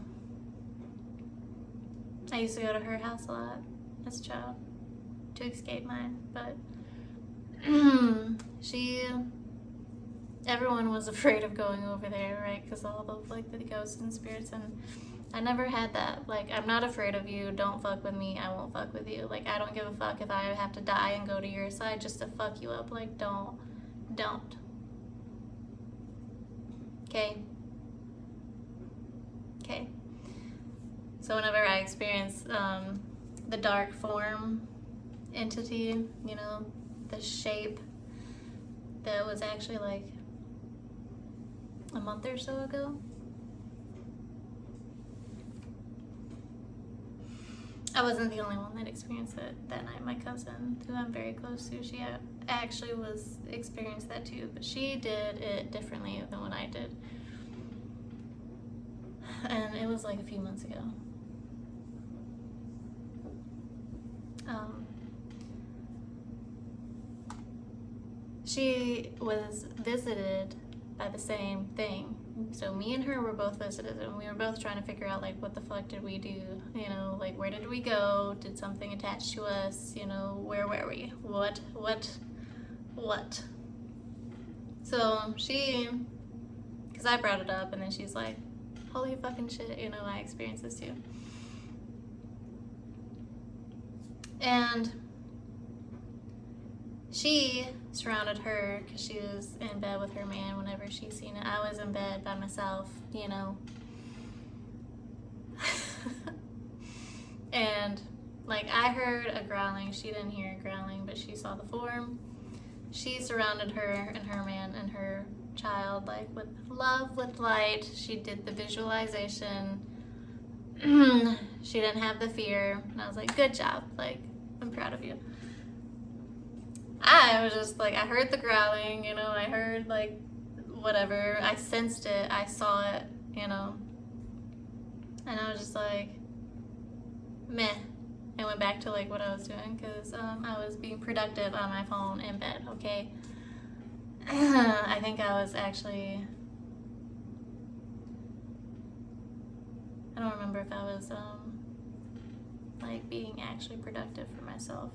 I used to go to her house a lot as a child to escape mine, but everyone was afraid of going over there, right? Because all the like the ghosts and spirits, and I never had that. Like, I'm not afraid of you. Don't fuck with me. I won't fuck with you. Like, I don't give a fuck if I have to die and go to your side just to fuck you up. Like, don't. Okay. So whenever I experience the dark form entity, you know, the shape that was actually like a month or so ago, I wasn't the only one that experienced it that night. My cousin, who I'm very close to, she actually experienced that too, but she did it differently than what I did. And it was like a few months ago. She was visited by the same thing. So me and her were both visited, and we were both trying to figure out, like, what the fuck did we do? You know, like, where did we go? Did something attach to us? You know, where were we? What? So because I brought it up, and then she's like, holy fucking shit, you know, I experienced this too. And she surrounded her because she was in bed with her man whenever she seen it. I was in bed by myself, you know. And like, I heard a growling. She didn't hear a growling, but she saw the form. She surrounded her and her man and her child, like, with love, with light. She did the visualization. She didn't have the fear. And I was like, good job. Like, I'm proud of you. I was just like, I heard the growling, you know, I heard like whatever, I sensed it, I saw it, you know, and I was just like, meh. I went back to like what I was doing, because I was being productive on my phone in bed. Okay. I think I was actually, I don't remember if I was like being actually productive for myself,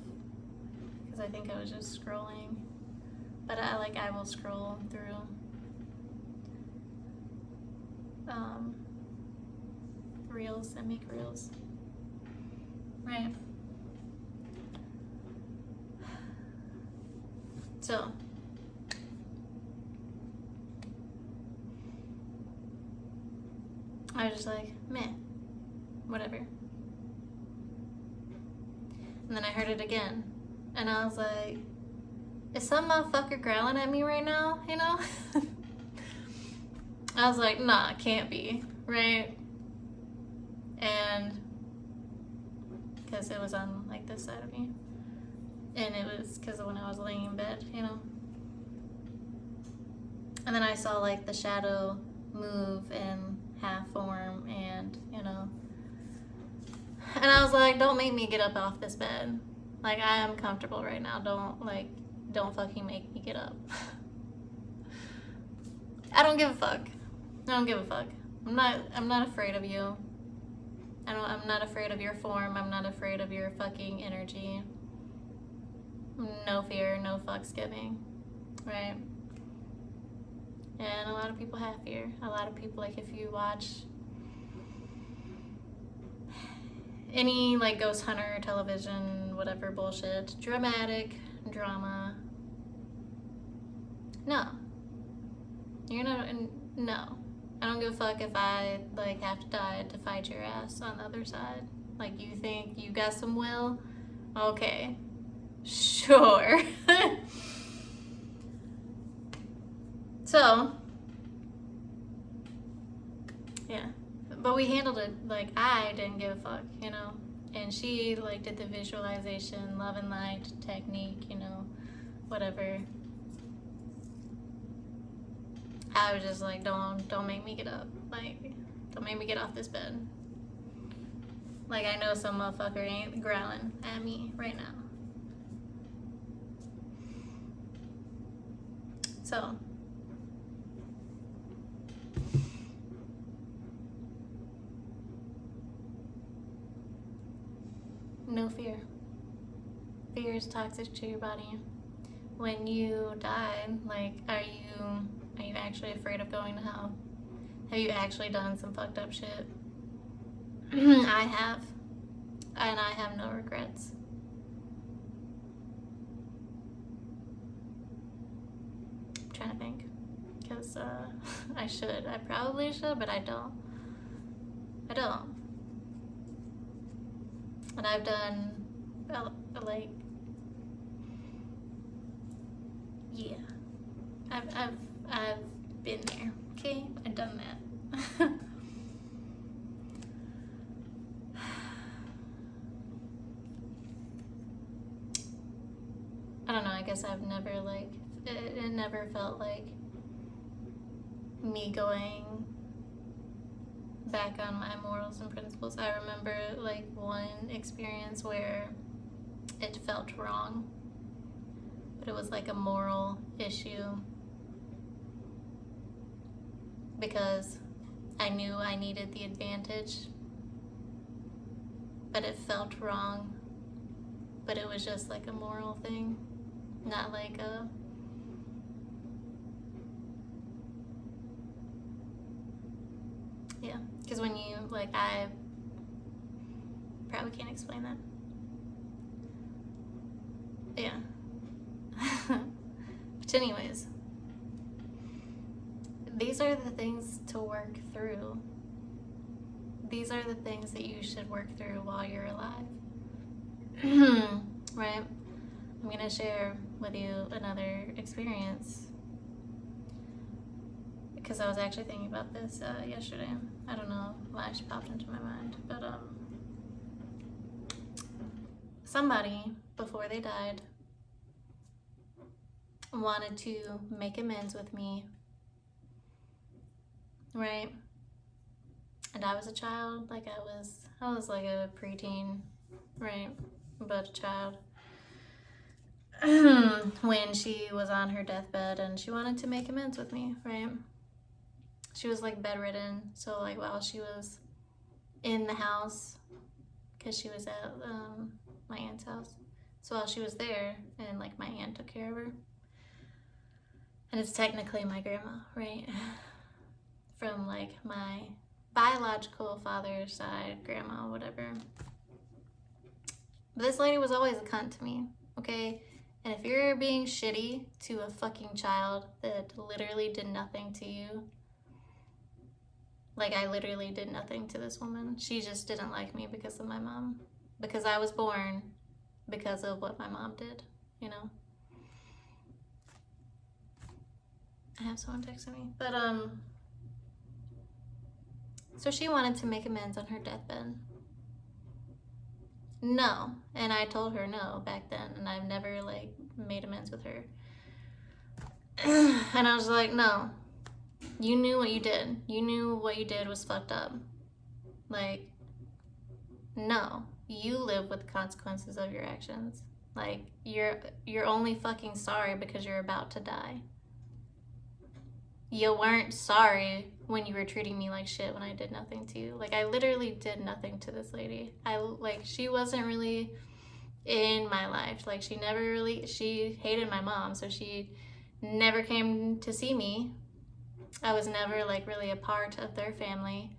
because I think I was just scrolling. But I will scroll through reels and make reels, right? So I was just like, meh, whatever. And then I heard it again, and I was like, is some motherfucker growling at me right now, you know? I was like, nah, it can't be, right? And because it was on like this side of me, and it was because of when I was laying in bed, you know? And then I saw like the shadow move in half form, and you know, and I was like, don't make me get up off this bed. Like, I am comfortable right now. Don't fucking make me get up. I don't give a fuck. I don't give a fuck. I'm not afraid of you. I'm not afraid of your form. I'm not afraid of your fucking energy. No fear, no fucks giving. Right? And a lot of people have fear. A lot of people, like, if you watch any like ghost hunter television, whatever bullshit, dramatic drama, no, you're not. No, I don't give a fuck if I like have to die to fight your ass on the other side. Like, you think you got some will? Okay, sure. So, yeah. But we handled it, like, I didn't give a fuck, you know? And she, like, did the visualization, love and light technique, you know, whatever. I was just like, don't make me get up. Like, don't make me get off this bed. Like, I know some motherfucker ain't growling at me right now. So, no fear. Fear is toxic to your body. When you die, like, are you actually afraid of going to hell? Have you actually done some fucked up shit? I have. And I have no regrets. I'm trying to think. Because I should. I probably should, but I don't. I don't. And I've done, like, yeah. I've been there. Okay? I've done that. I don't know, I guess I've never, like, it never felt like me going back on my morals and principles. I remember, like, one experience where it felt wrong, but it was like a moral issue because I knew I needed the advantage, but it felt wrong, but it was just like a moral thing, not like a yeah, because when you, like, I probably can't explain that. Yeah. But anyways, these are the things to work through. These are the things that you should work through while you're alive. Right? I'm gonna share with you another experience because I was actually thinking about this yesterday. I don't know why she popped into my mind, but somebody before they died wanted to make amends with me, right? And I was a child, like I was like a preteen, right? But a child. When she was on her deathbed and she wanted to make amends with me, right? She was like bedridden, so like while she was in the house, because she was at my aunt's house, so while she was there, and like my aunt took care of her, and it's technically my grandma, right? From like my biological father's side, grandma, whatever. But this lady was always a cunt to me, okay? And if you're being shitty to a fucking child that literally did nothing to you, like I literally did nothing to this woman. She just didn't like me because of my mom. Because I was born because of what my mom did, you know? I have someone texting me. But, so she wanted to make amends on her deathbed. No. And I told her no back then, and I've never, like, made amends with her. And I was like, no. You knew what you did. You knew what you did was fucked up. Like, no. You live with the consequences of your actions. Like, you're only fucking sorry because you're about to die. You weren't sorry when you were treating me like shit when I did nothing to you. Like, I literally did nothing to this lady. She wasn't really in my life. Like, she hated my mom, so she never came to see me. I was never, like, really a part of their family.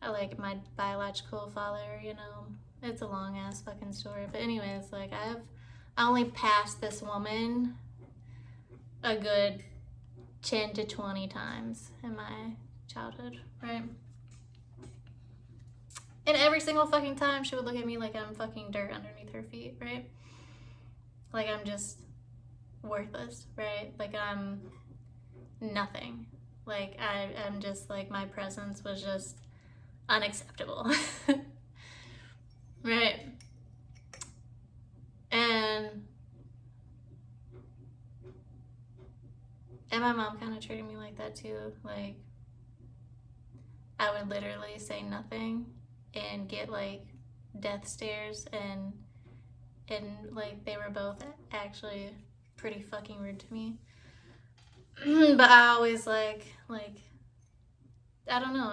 Like, my biological father, you know, it's a long-ass fucking story. But anyways, like, I only passed this woman a good 10 to 20 times in my childhood, right? And every single fucking time she would look at me like I'm fucking dirt underneath her feet, right? Like I'm just worthless, right? Like I'm nothing. Like, I'm just like, my presence was just unacceptable. Right? And my mom kind of treated me like that too. Like, I would literally say nothing and get like death stares, and like they were both actually pretty fucking rude to me. But I always like I don't know,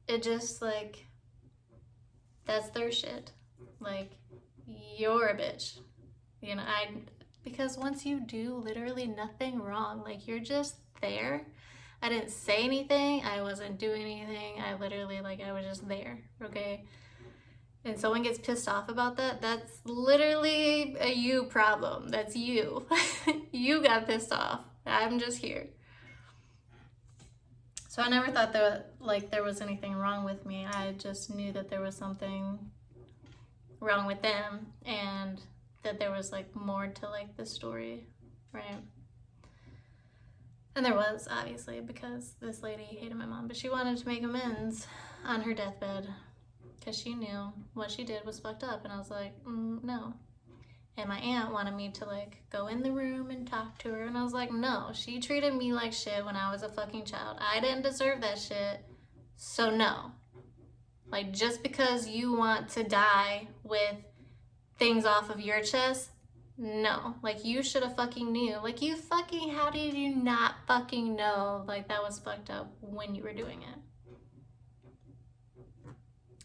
it just like, that's their shit. Like, you're a bitch. You know, because once you do literally nothing wrong, like, you're just there. I didn't say anything. I wasn't doing anything. I literally, like, I was just there, okay? And someone gets pissed off about that, that's literally a you problem. That's you. You got pissed off. I'm just here. So I never thought that, like, there was anything wrong with me. I just knew that there was something wrong with them, and that there was like more to like the story, right? And there was, obviously, because this lady hated my mom, but she wanted to make amends on her deathbed because she knew what she did was fucked up. And I was like, no. And my aunt wanted me to like go in the room and talk to her, and I was like, no, she treated me like shit when I was a fucking child. I didn't deserve that shit, so no. Like, just because you want to die with things off of your chest, no. Like, you should have fucking knew. Like, you fucking, how did you not fucking know, like, that was fucked up when you were doing it?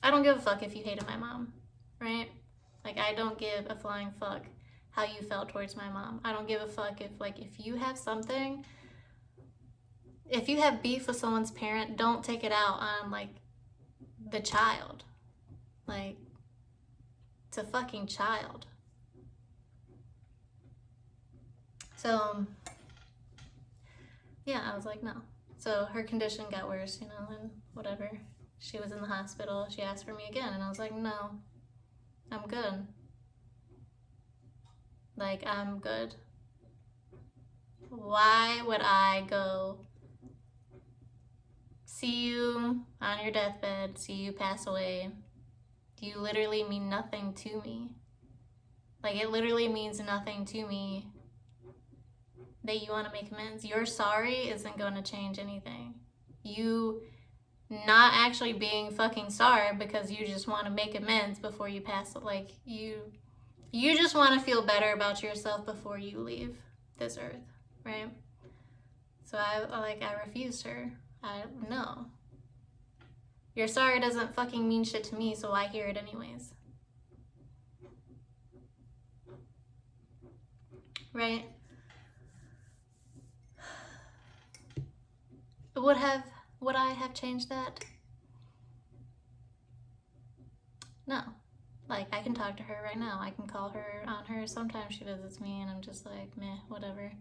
I don't give a fuck if you hated my mom, right? Like, I don't give a flying fuck how you felt towards my mom. I don't give a fuck if, like, if you have something, if you have beef with someone's parent, don't take it out on, like, the child. Like, it's a fucking child. So, yeah, I was like, no. So her condition got worse, you know, and whatever. She was in the hospital. She asked for me again, and I was like, no, I'm good. Like, I'm good. Why would I go see you on your deathbed, see you pass away? You literally mean nothing to me. Like, it literally means nothing to me that you want to make amends. Your sorry isn't going to change anything. You not actually being fucking sorry because you just want to make amends before you pass it. Like, you just want to feel better about yourself before you leave this earth, right? So I refused her. No. Your sorry doesn't fucking mean shit to me, so I hear it anyways. Right? Would I have changed that? No. Like, I can talk to her right now. I can call her on her. Sometimes she visits me and I'm just like, meh, whatever.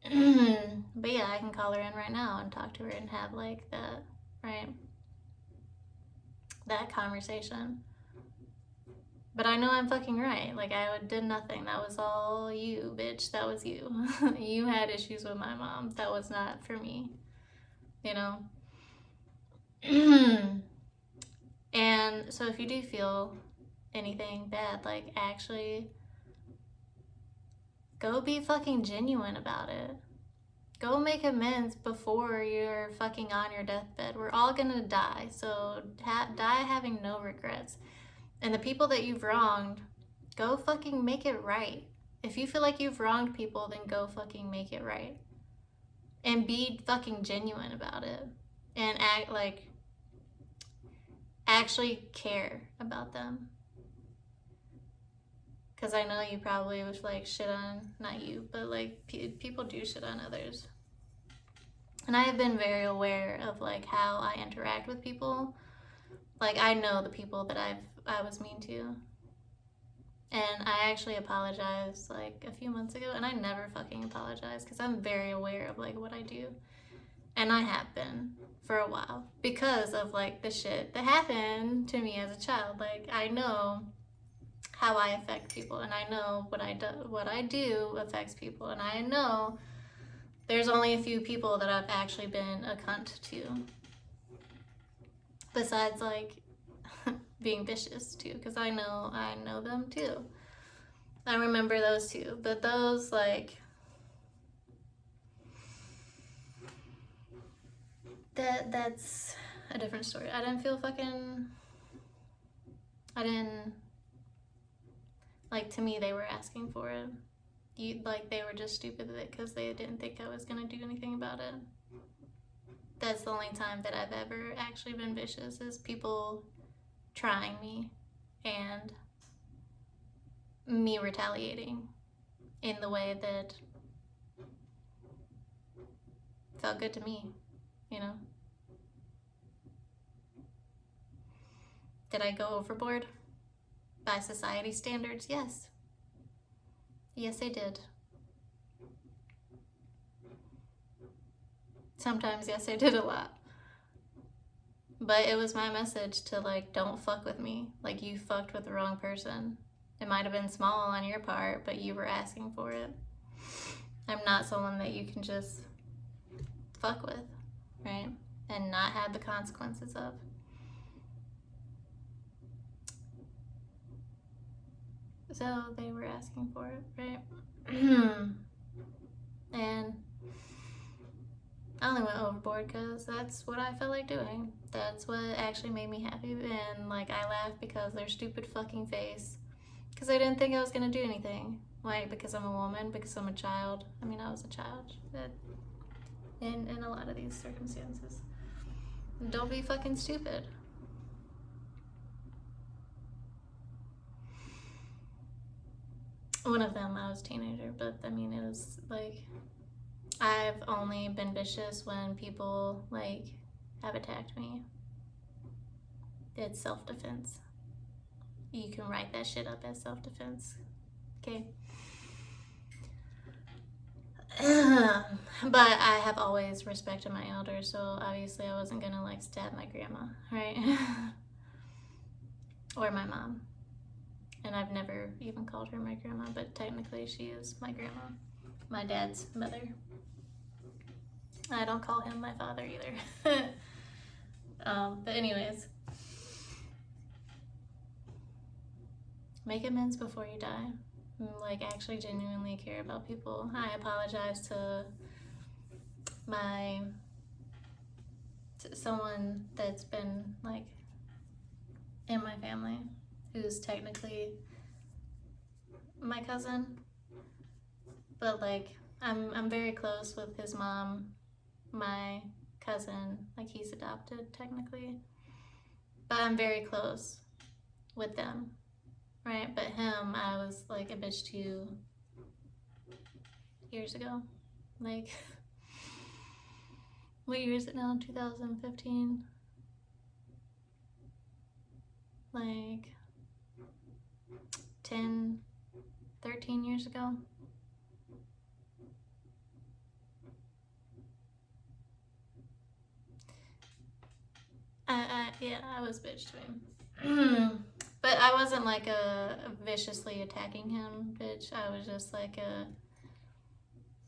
But yeah, I can call her in right now and talk to her and have like that, right? That conversation. But I know I'm fucking right. Like, I did nothing. That was all you, bitch. That was you. You had issues with my mom. That was not for me. You know? And so if you do feel anything bad, like, actually go be fucking genuine about it. Go make amends before you're fucking on your deathbed. We're all gonna die, so die having no regrets. And the people that you've wronged, go fucking make it right. If you feel like you've wronged people, then go fucking make it right. And be fucking genuine about it. And act like, actually care about them. Because I know you probably would like shit on, not you, but like people do shit on others. And I have been very aware of like how I interact with people. Like, I know the people that I was mean to. And I actually apologized like a few months ago, and I never fucking apologize because I'm very aware of like what I do. And I have been for a while because of like the shit that happened to me as a child. Like, I know how I affect people, and I know what I do affects people, and I know there's only a few people that I've actually been a cunt to, besides like being vicious too, because I know them too. I remember those two, but those like that's a different story. I didn't like, to me they were asking for it. Like they were just stupid because they didn't think I was gonna do anything about it. That's the only time that I've ever actually been vicious, is people trying me and me retaliating in the way that felt good to me, you know? Did I go overboard by society standards? Yes. Yes, I did. Sometimes, yes, I did a lot. But it was my message to, like, don't fuck with me. Like, you fucked with the wrong person. It might have been small on your part, but you were asking for it. I'm not someone that you can just fuck with, right? And not have the consequences of. So they were asking for it, right? And I only went overboard because that's what I felt like doing. That's what actually made me happy. And like, I laughed because their stupid fucking face. Because I didn't think I was going to do anything. Like, because I'm a woman, because I'm a child. I mean, I was a child. But in a lot of these circumstances. Don't be fucking stupid. One of them, I was a teenager, but I mean, it was like, I've only been vicious when people like have attacked me. It's self-defense. You can write that shit up as self-defense. Okay. But I have always respected my elders, so obviously I wasn't gonna like stab my grandma, right? Or my mom. And I've never even called her my grandma, but technically she is my grandma, my dad's mother. I don't call him my father either. But anyways, make amends before you die. Like, actually genuinely care about people. I apologize to someone that's been like in my family, who's technically my cousin, but like I'm very close with his mom, my cousin. Like, he's adopted technically, but I'm very close with them, right? But him, I was like a bitch to years ago. Like, what year is it now? 2015. Like 10, 13 years ago. Yeah, I was bitch to him. But I wasn't like a viciously attacking him bitch. I was just like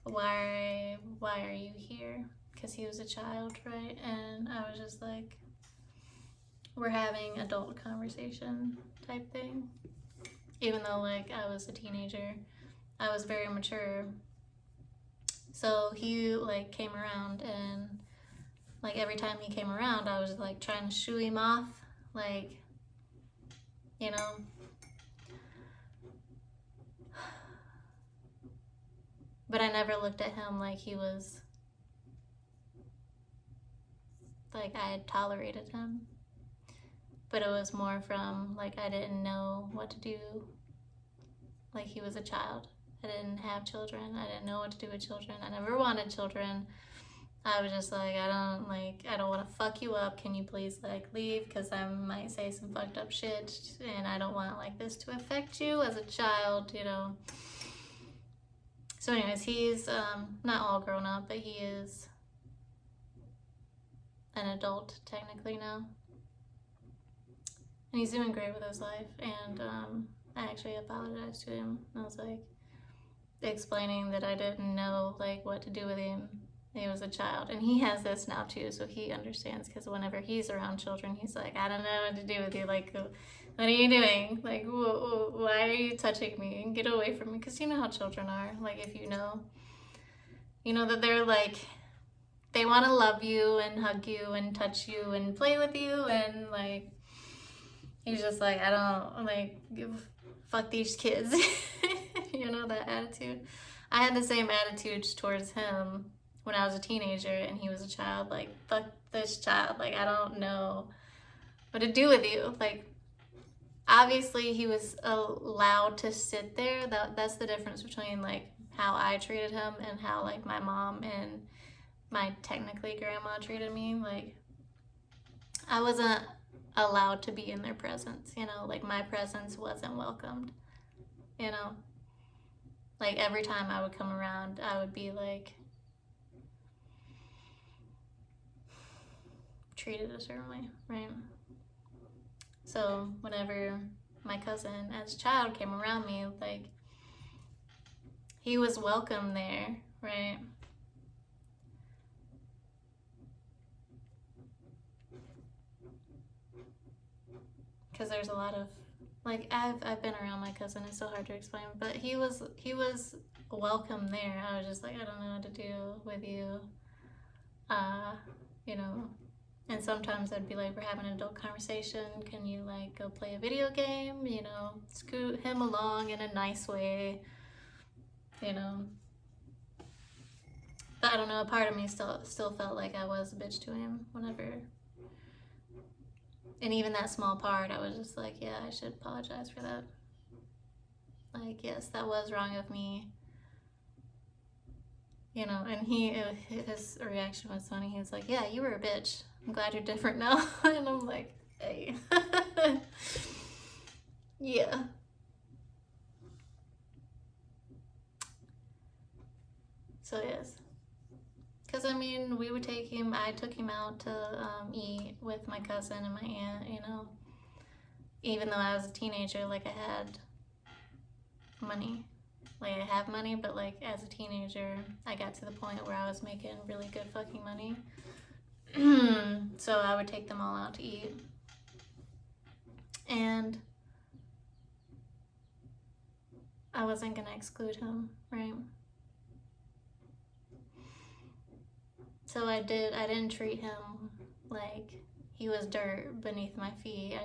why are you here? Because he was a child, right? And I was just like, we're having adult conversation type thing. Even though like I was a teenager, I was very mature. So he like came around, and like every time he came around, I was like trying to shoo him off, like, you know. But I never looked at him like he was, like I had tolerated him. But it was more from like I didn't know what to do. Like, he was a child. I didn't have children. I didn't know what to do with children. I never wanted children. I was just like, I don't want to fuck you up. Can you please like leave? Because I might say some fucked up shit, and I don't want like this to affect you as a child, you know. So anyways, he's not all grown up, but he is an adult technically now. And he's doing great with his life. And I actually apologized to him. I was like, explaining that I didn't know like what to do with him. He was a child, and he has this now too, so he understands. Because whenever he's around children, he's like, I don't know what to do with you. Like, what are you doing? Like, why are you touching me? Get away from me. Because you know how children are. Like, if you know that they're like, they want to love you and hug you and touch you and play with you, and like, he's just like, I don't like fuck these kids. You know, that attitude. I had the same attitude towards him when I was a teenager and he was a child. Like, fuck this child. Like, I don't know what to do with you. Like, obviously he was allowed to sit there. That's the difference between like how I treated him and how like my mom and my technically grandma treated me. Like, I wasn't allowed to be in their presence, you know, like my presence wasn't welcomed, you know. Like, every time I would come around, I would be like treated a certain way, right? So whenever my cousin as a child came around me, like, he was welcome there, right? Because there's a lot of like, I've been around my cousin. It's so hard to explain, but he was welcome there. I was just like, I don't know what to do with you, you know. And sometimes I'd be like, we're having an adult conversation. Can you like go play a video game? You know, scoot him along in a nice way, you know. But I don't know. A part of me still felt like I was a bitch to him whenever. And even that small part, I was just like, yeah, I should apologize for that. Like, yes, that was wrong of me. You know, and his reaction was funny. He was like, yeah, you were a bitch. I'm glad you're different now. And I'm like, hey. Yeah. So, yes. Because, I mean, I took him out to eat with my cousin and my aunt, you know. Even though I was a teenager, like, I had money. Like, I have money, but, like, as a teenager, I got to the point where I was making really good fucking money. So I would take them all out to eat. And I wasn't gonna exclude him, right? So I didn't treat him like he was dirt beneath my feet.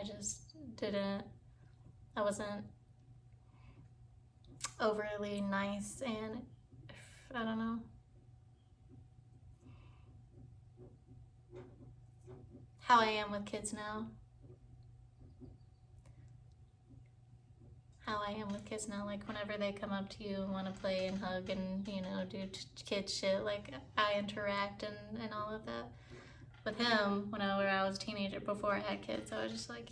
I wasn't overly nice, and I don't know. How I am with kids now. Like, whenever they come up to you and want to play and hug and, you know, do kid shit, like, I interact and all of that. With him, whenever I was a teenager, before I had kids, I was just like,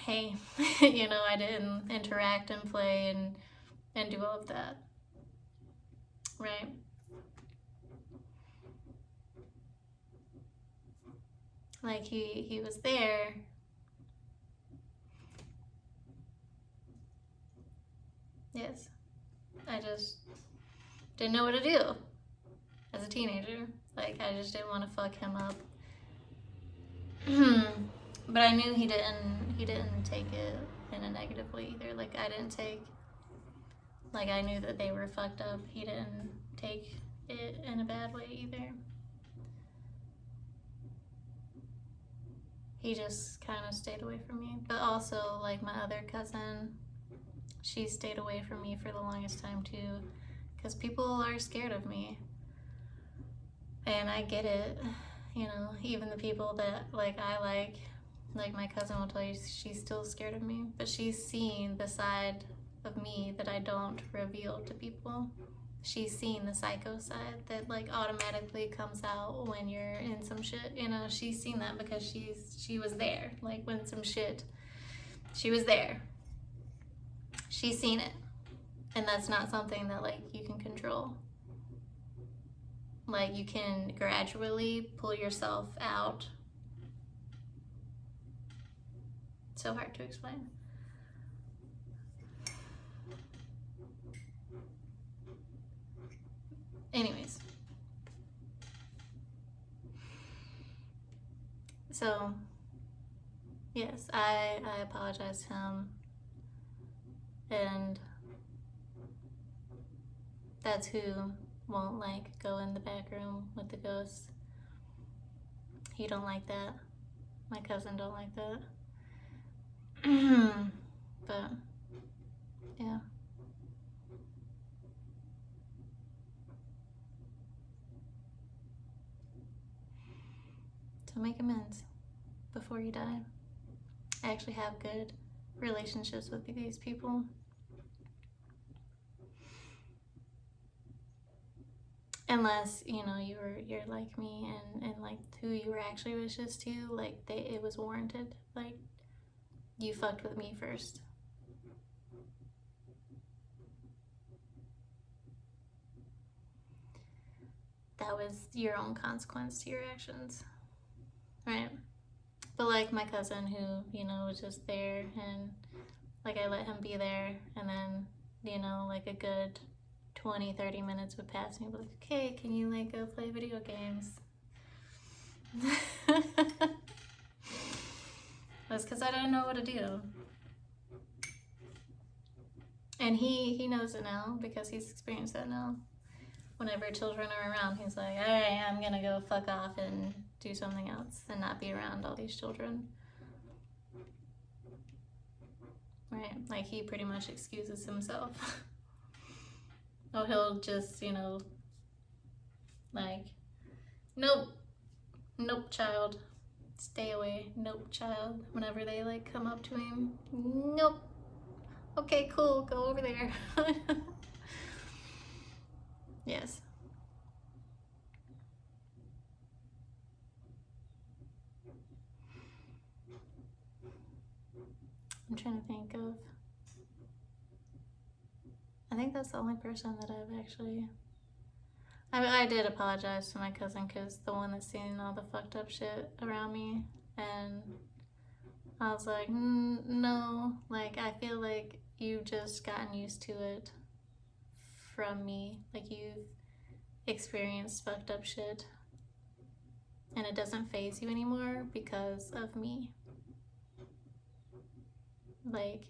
hey, you know, I didn't interact and play and do all of that, right? Like, he was there. Yes. I just didn't know what to do as a teenager. Like, I just didn't want to fuck him up. But I knew he didn't take it in a negative way either. Like, I knew that they were fucked up. He didn't take it in a bad way either. He just kind of stayed away from me. But also, like, my other cousin, she stayed away from me for the longest time too, because people are scared of me. And I get it, you know. Even the people that I like my cousin will tell you she's still scared of me, but she's seen the side of me that I don't reveal to people. She's seen the psycho side that like automatically comes out when you're in some shit, you know. She's seen that because she was there, like, when some shit, she was there. She's seen it, and that's not something that like you can control. Like, you can gradually pull yourself out. So hard to explain. So, yes, I apologized to him, and that's who won't like go in the back room with the ghosts. He don't like that. My cousin don't like that. But yeah. So make amends before you die. I actually have good relationships with these people. Unless, you know, you're like me and like who you were actually vicious to, like it was warranted. Like you fucked with me first. That was your own consequence to your actions. Right? But like my cousin who, you know, was just there and like I let him be there and then, you know, like a good 20-30 minutes would pass me, like, okay, can you like go play video games? That's because I didn't know what to do. And he knows it now because he's experienced that now. Whenever children are around, he's like, all right, I'm gonna go fuck off and do something else and not be around all these children. Right? Like he pretty much excuses himself. Oh, he'll just, you know, like, nope, child, stay away, nope, child. Whenever they like come up to him, nope, okay, cool, go over there. Yes. I'm trying to think of, I think that's the only person that I've actually, I did apologize to my cousin because the one that's seen all the fucked up shit around me, and I was like, no, like I feel like you've just gotten used to it from me, like you've experienced fucked up shit and it doesn't faze you anymore because of me. Like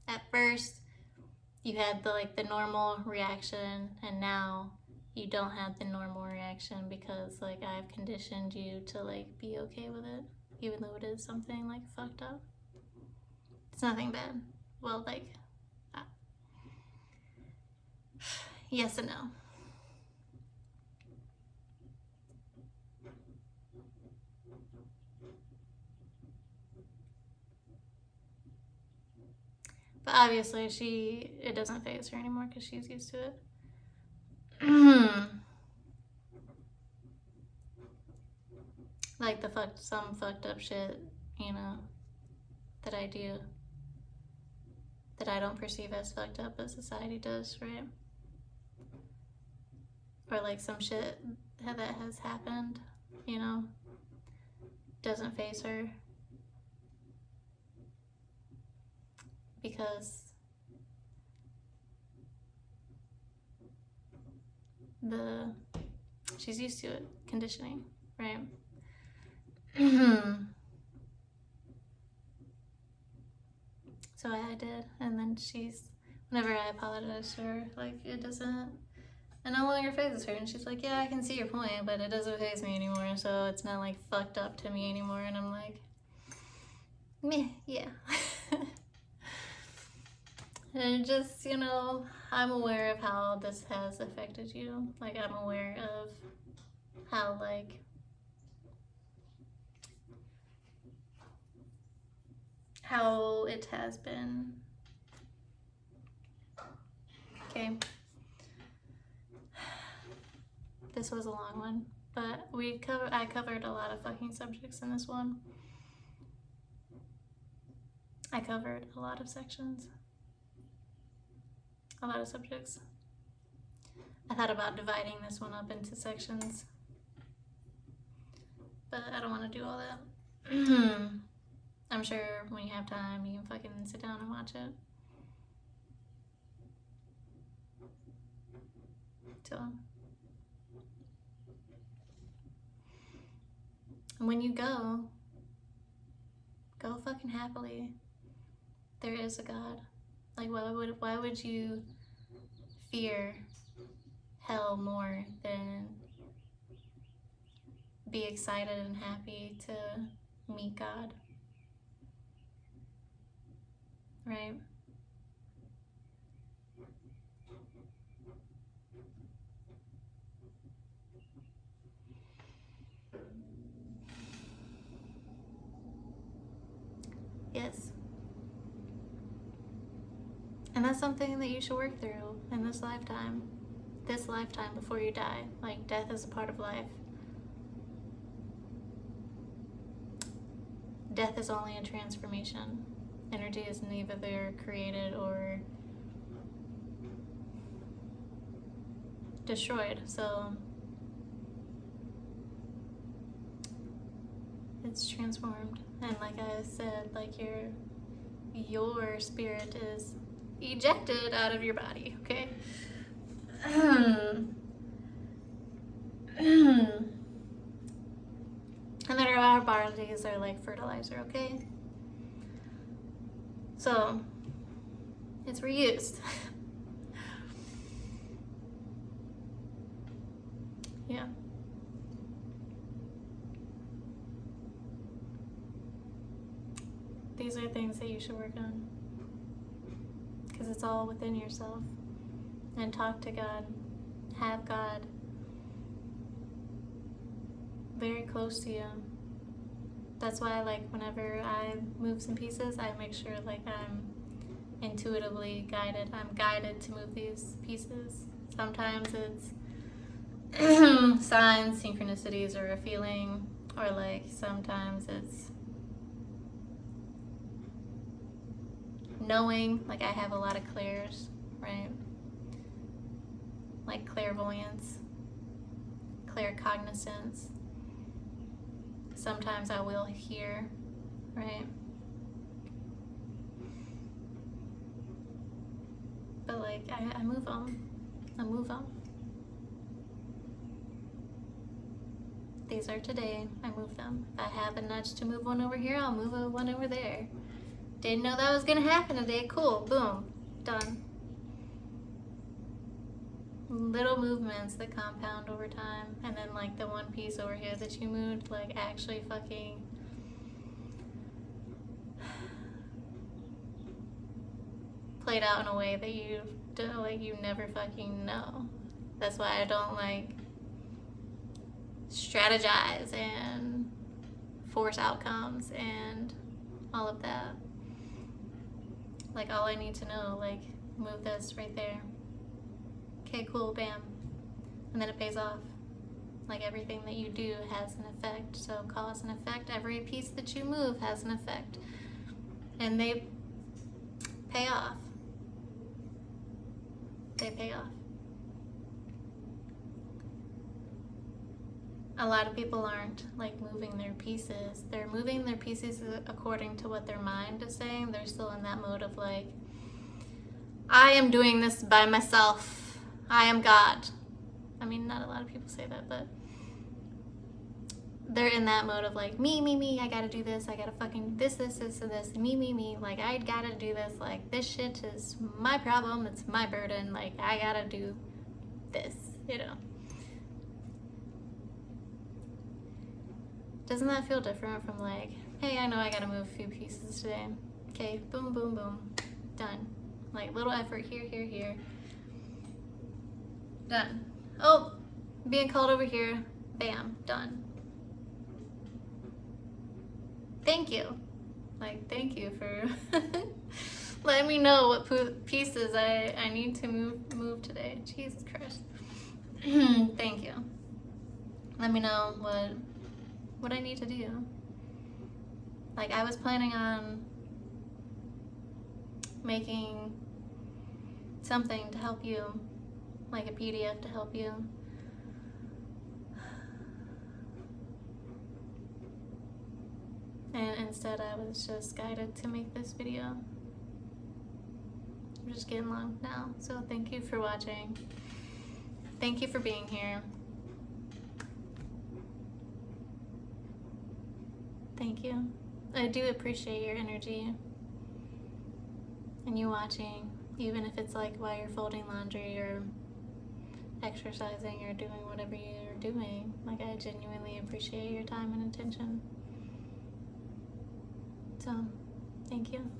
at first you had the normal reaction and now you don't have the normal reaction because like I've conditioned you to like be okay with it even though it is something like fucked up. It's nothing bad. Well, like yes and no. But obviously it doesn't faze her anymore because she's used to it. Like some fucked up shit, you know, that I do that I don't perceive as fucked up but society does, right? Or like some shit that has happened, you know, doesn't faze her because she's used to it, conditioning, right? So I did, and then whenever I apologize to her, like it no longer phases her, and she's like, yeah, I can see your point, but it doesn't faze me anymore, so it's not like fucked up to me anymore, and I'm like, meh, yeah. And just, you know, I'm aware of how this has affected you. Like, I'm aware of how, like, how it has been. Okay. This was a long one, but I covered a lot of fucking subjects in this one. I covered a lot of sections. A lot of subjects. I thought about dividing this one up into sections, but I don't want to do all that. I'm sure when you have time, you can fucking sit down and watch it. So, when you go, Go fucking happily. There is a God. Like, why would you fear hell more than be excited and happy to meet God? Right? Yes. And that's something that you should work through in this lifetime. This lifetime before you die. Like, death is a part of life. Death is only a transformation. Energy is neither created or destroyed. So it's transformed. And like I said, like your spirit is ejected out of your body, okay? And then our bodies are like fertilizer, okay? So it's reused. Yeah. These are things that you should work on. Because it's all within yourself. And talk to God. Have God very close to you. That's why, like, whenever I move some pieces, I make sure, like, I'm intuitively guided. I'm guided to move these pieces. Sometimes it's signs, synchronicities, or a feeling, or like sometimes it's knowing. Like, I have a lot of clairs, right? Like clairvoyance, claircognizance. Sometimes I will hear, right? But like, I move on. I move on. These are today. I move them. If I have a nudge to move one over here, I'll move one over there. Didn't know that was gonna happen today. Cool. Boom. Done. Little movements that compound over time. And then like the one piece over here that you moved, like actually fucking played out in a way that you don't, like, you never fucking know. That's why I don't like strategize and force outcomes and all of that. Like, all I need to know, like, move this right there. Okay, cool, bam. And then it pays off. Like, everything that you do has an effect. So cause and effect. Every piece that you move has an effect. And they pay off. They pay off. A lot of people aren't like moving their pieces. They're moving their pieces according to what their mind is saying. They're still in that mode of like, I am doing this by myself. I am God. I mean, not a lot of people say that, but they're in that mode of like, me, I gotta do this, I gotta fucking this, and this, me, like, I gotta do this, like, this shit is my problem, it's my burden, like, I gotta do this, you know. Doesn't that feel different from like, hey, I know I gotta move a few pieces today. Okay, boom, boom, boom, done. Like, little effort here. Done. Oh, being called over here, bam, done. Thank you. Like, thank you for letting me know what pieces I need to move today. Jesus Christ. Thank you. Let me know what I need to do. Like, I was planning on making something to help you, like a PDF to help you. And instead I was just guided to make this video. I'm just getting long now, so thank you for watching. Thank you for being here. Thank you. I do appreciate your energy and you watching, even if it's like while you're folding laundry or exercising or doing whatever you're doing. Like, I genuinely appreciate your time and attention. So, thank you.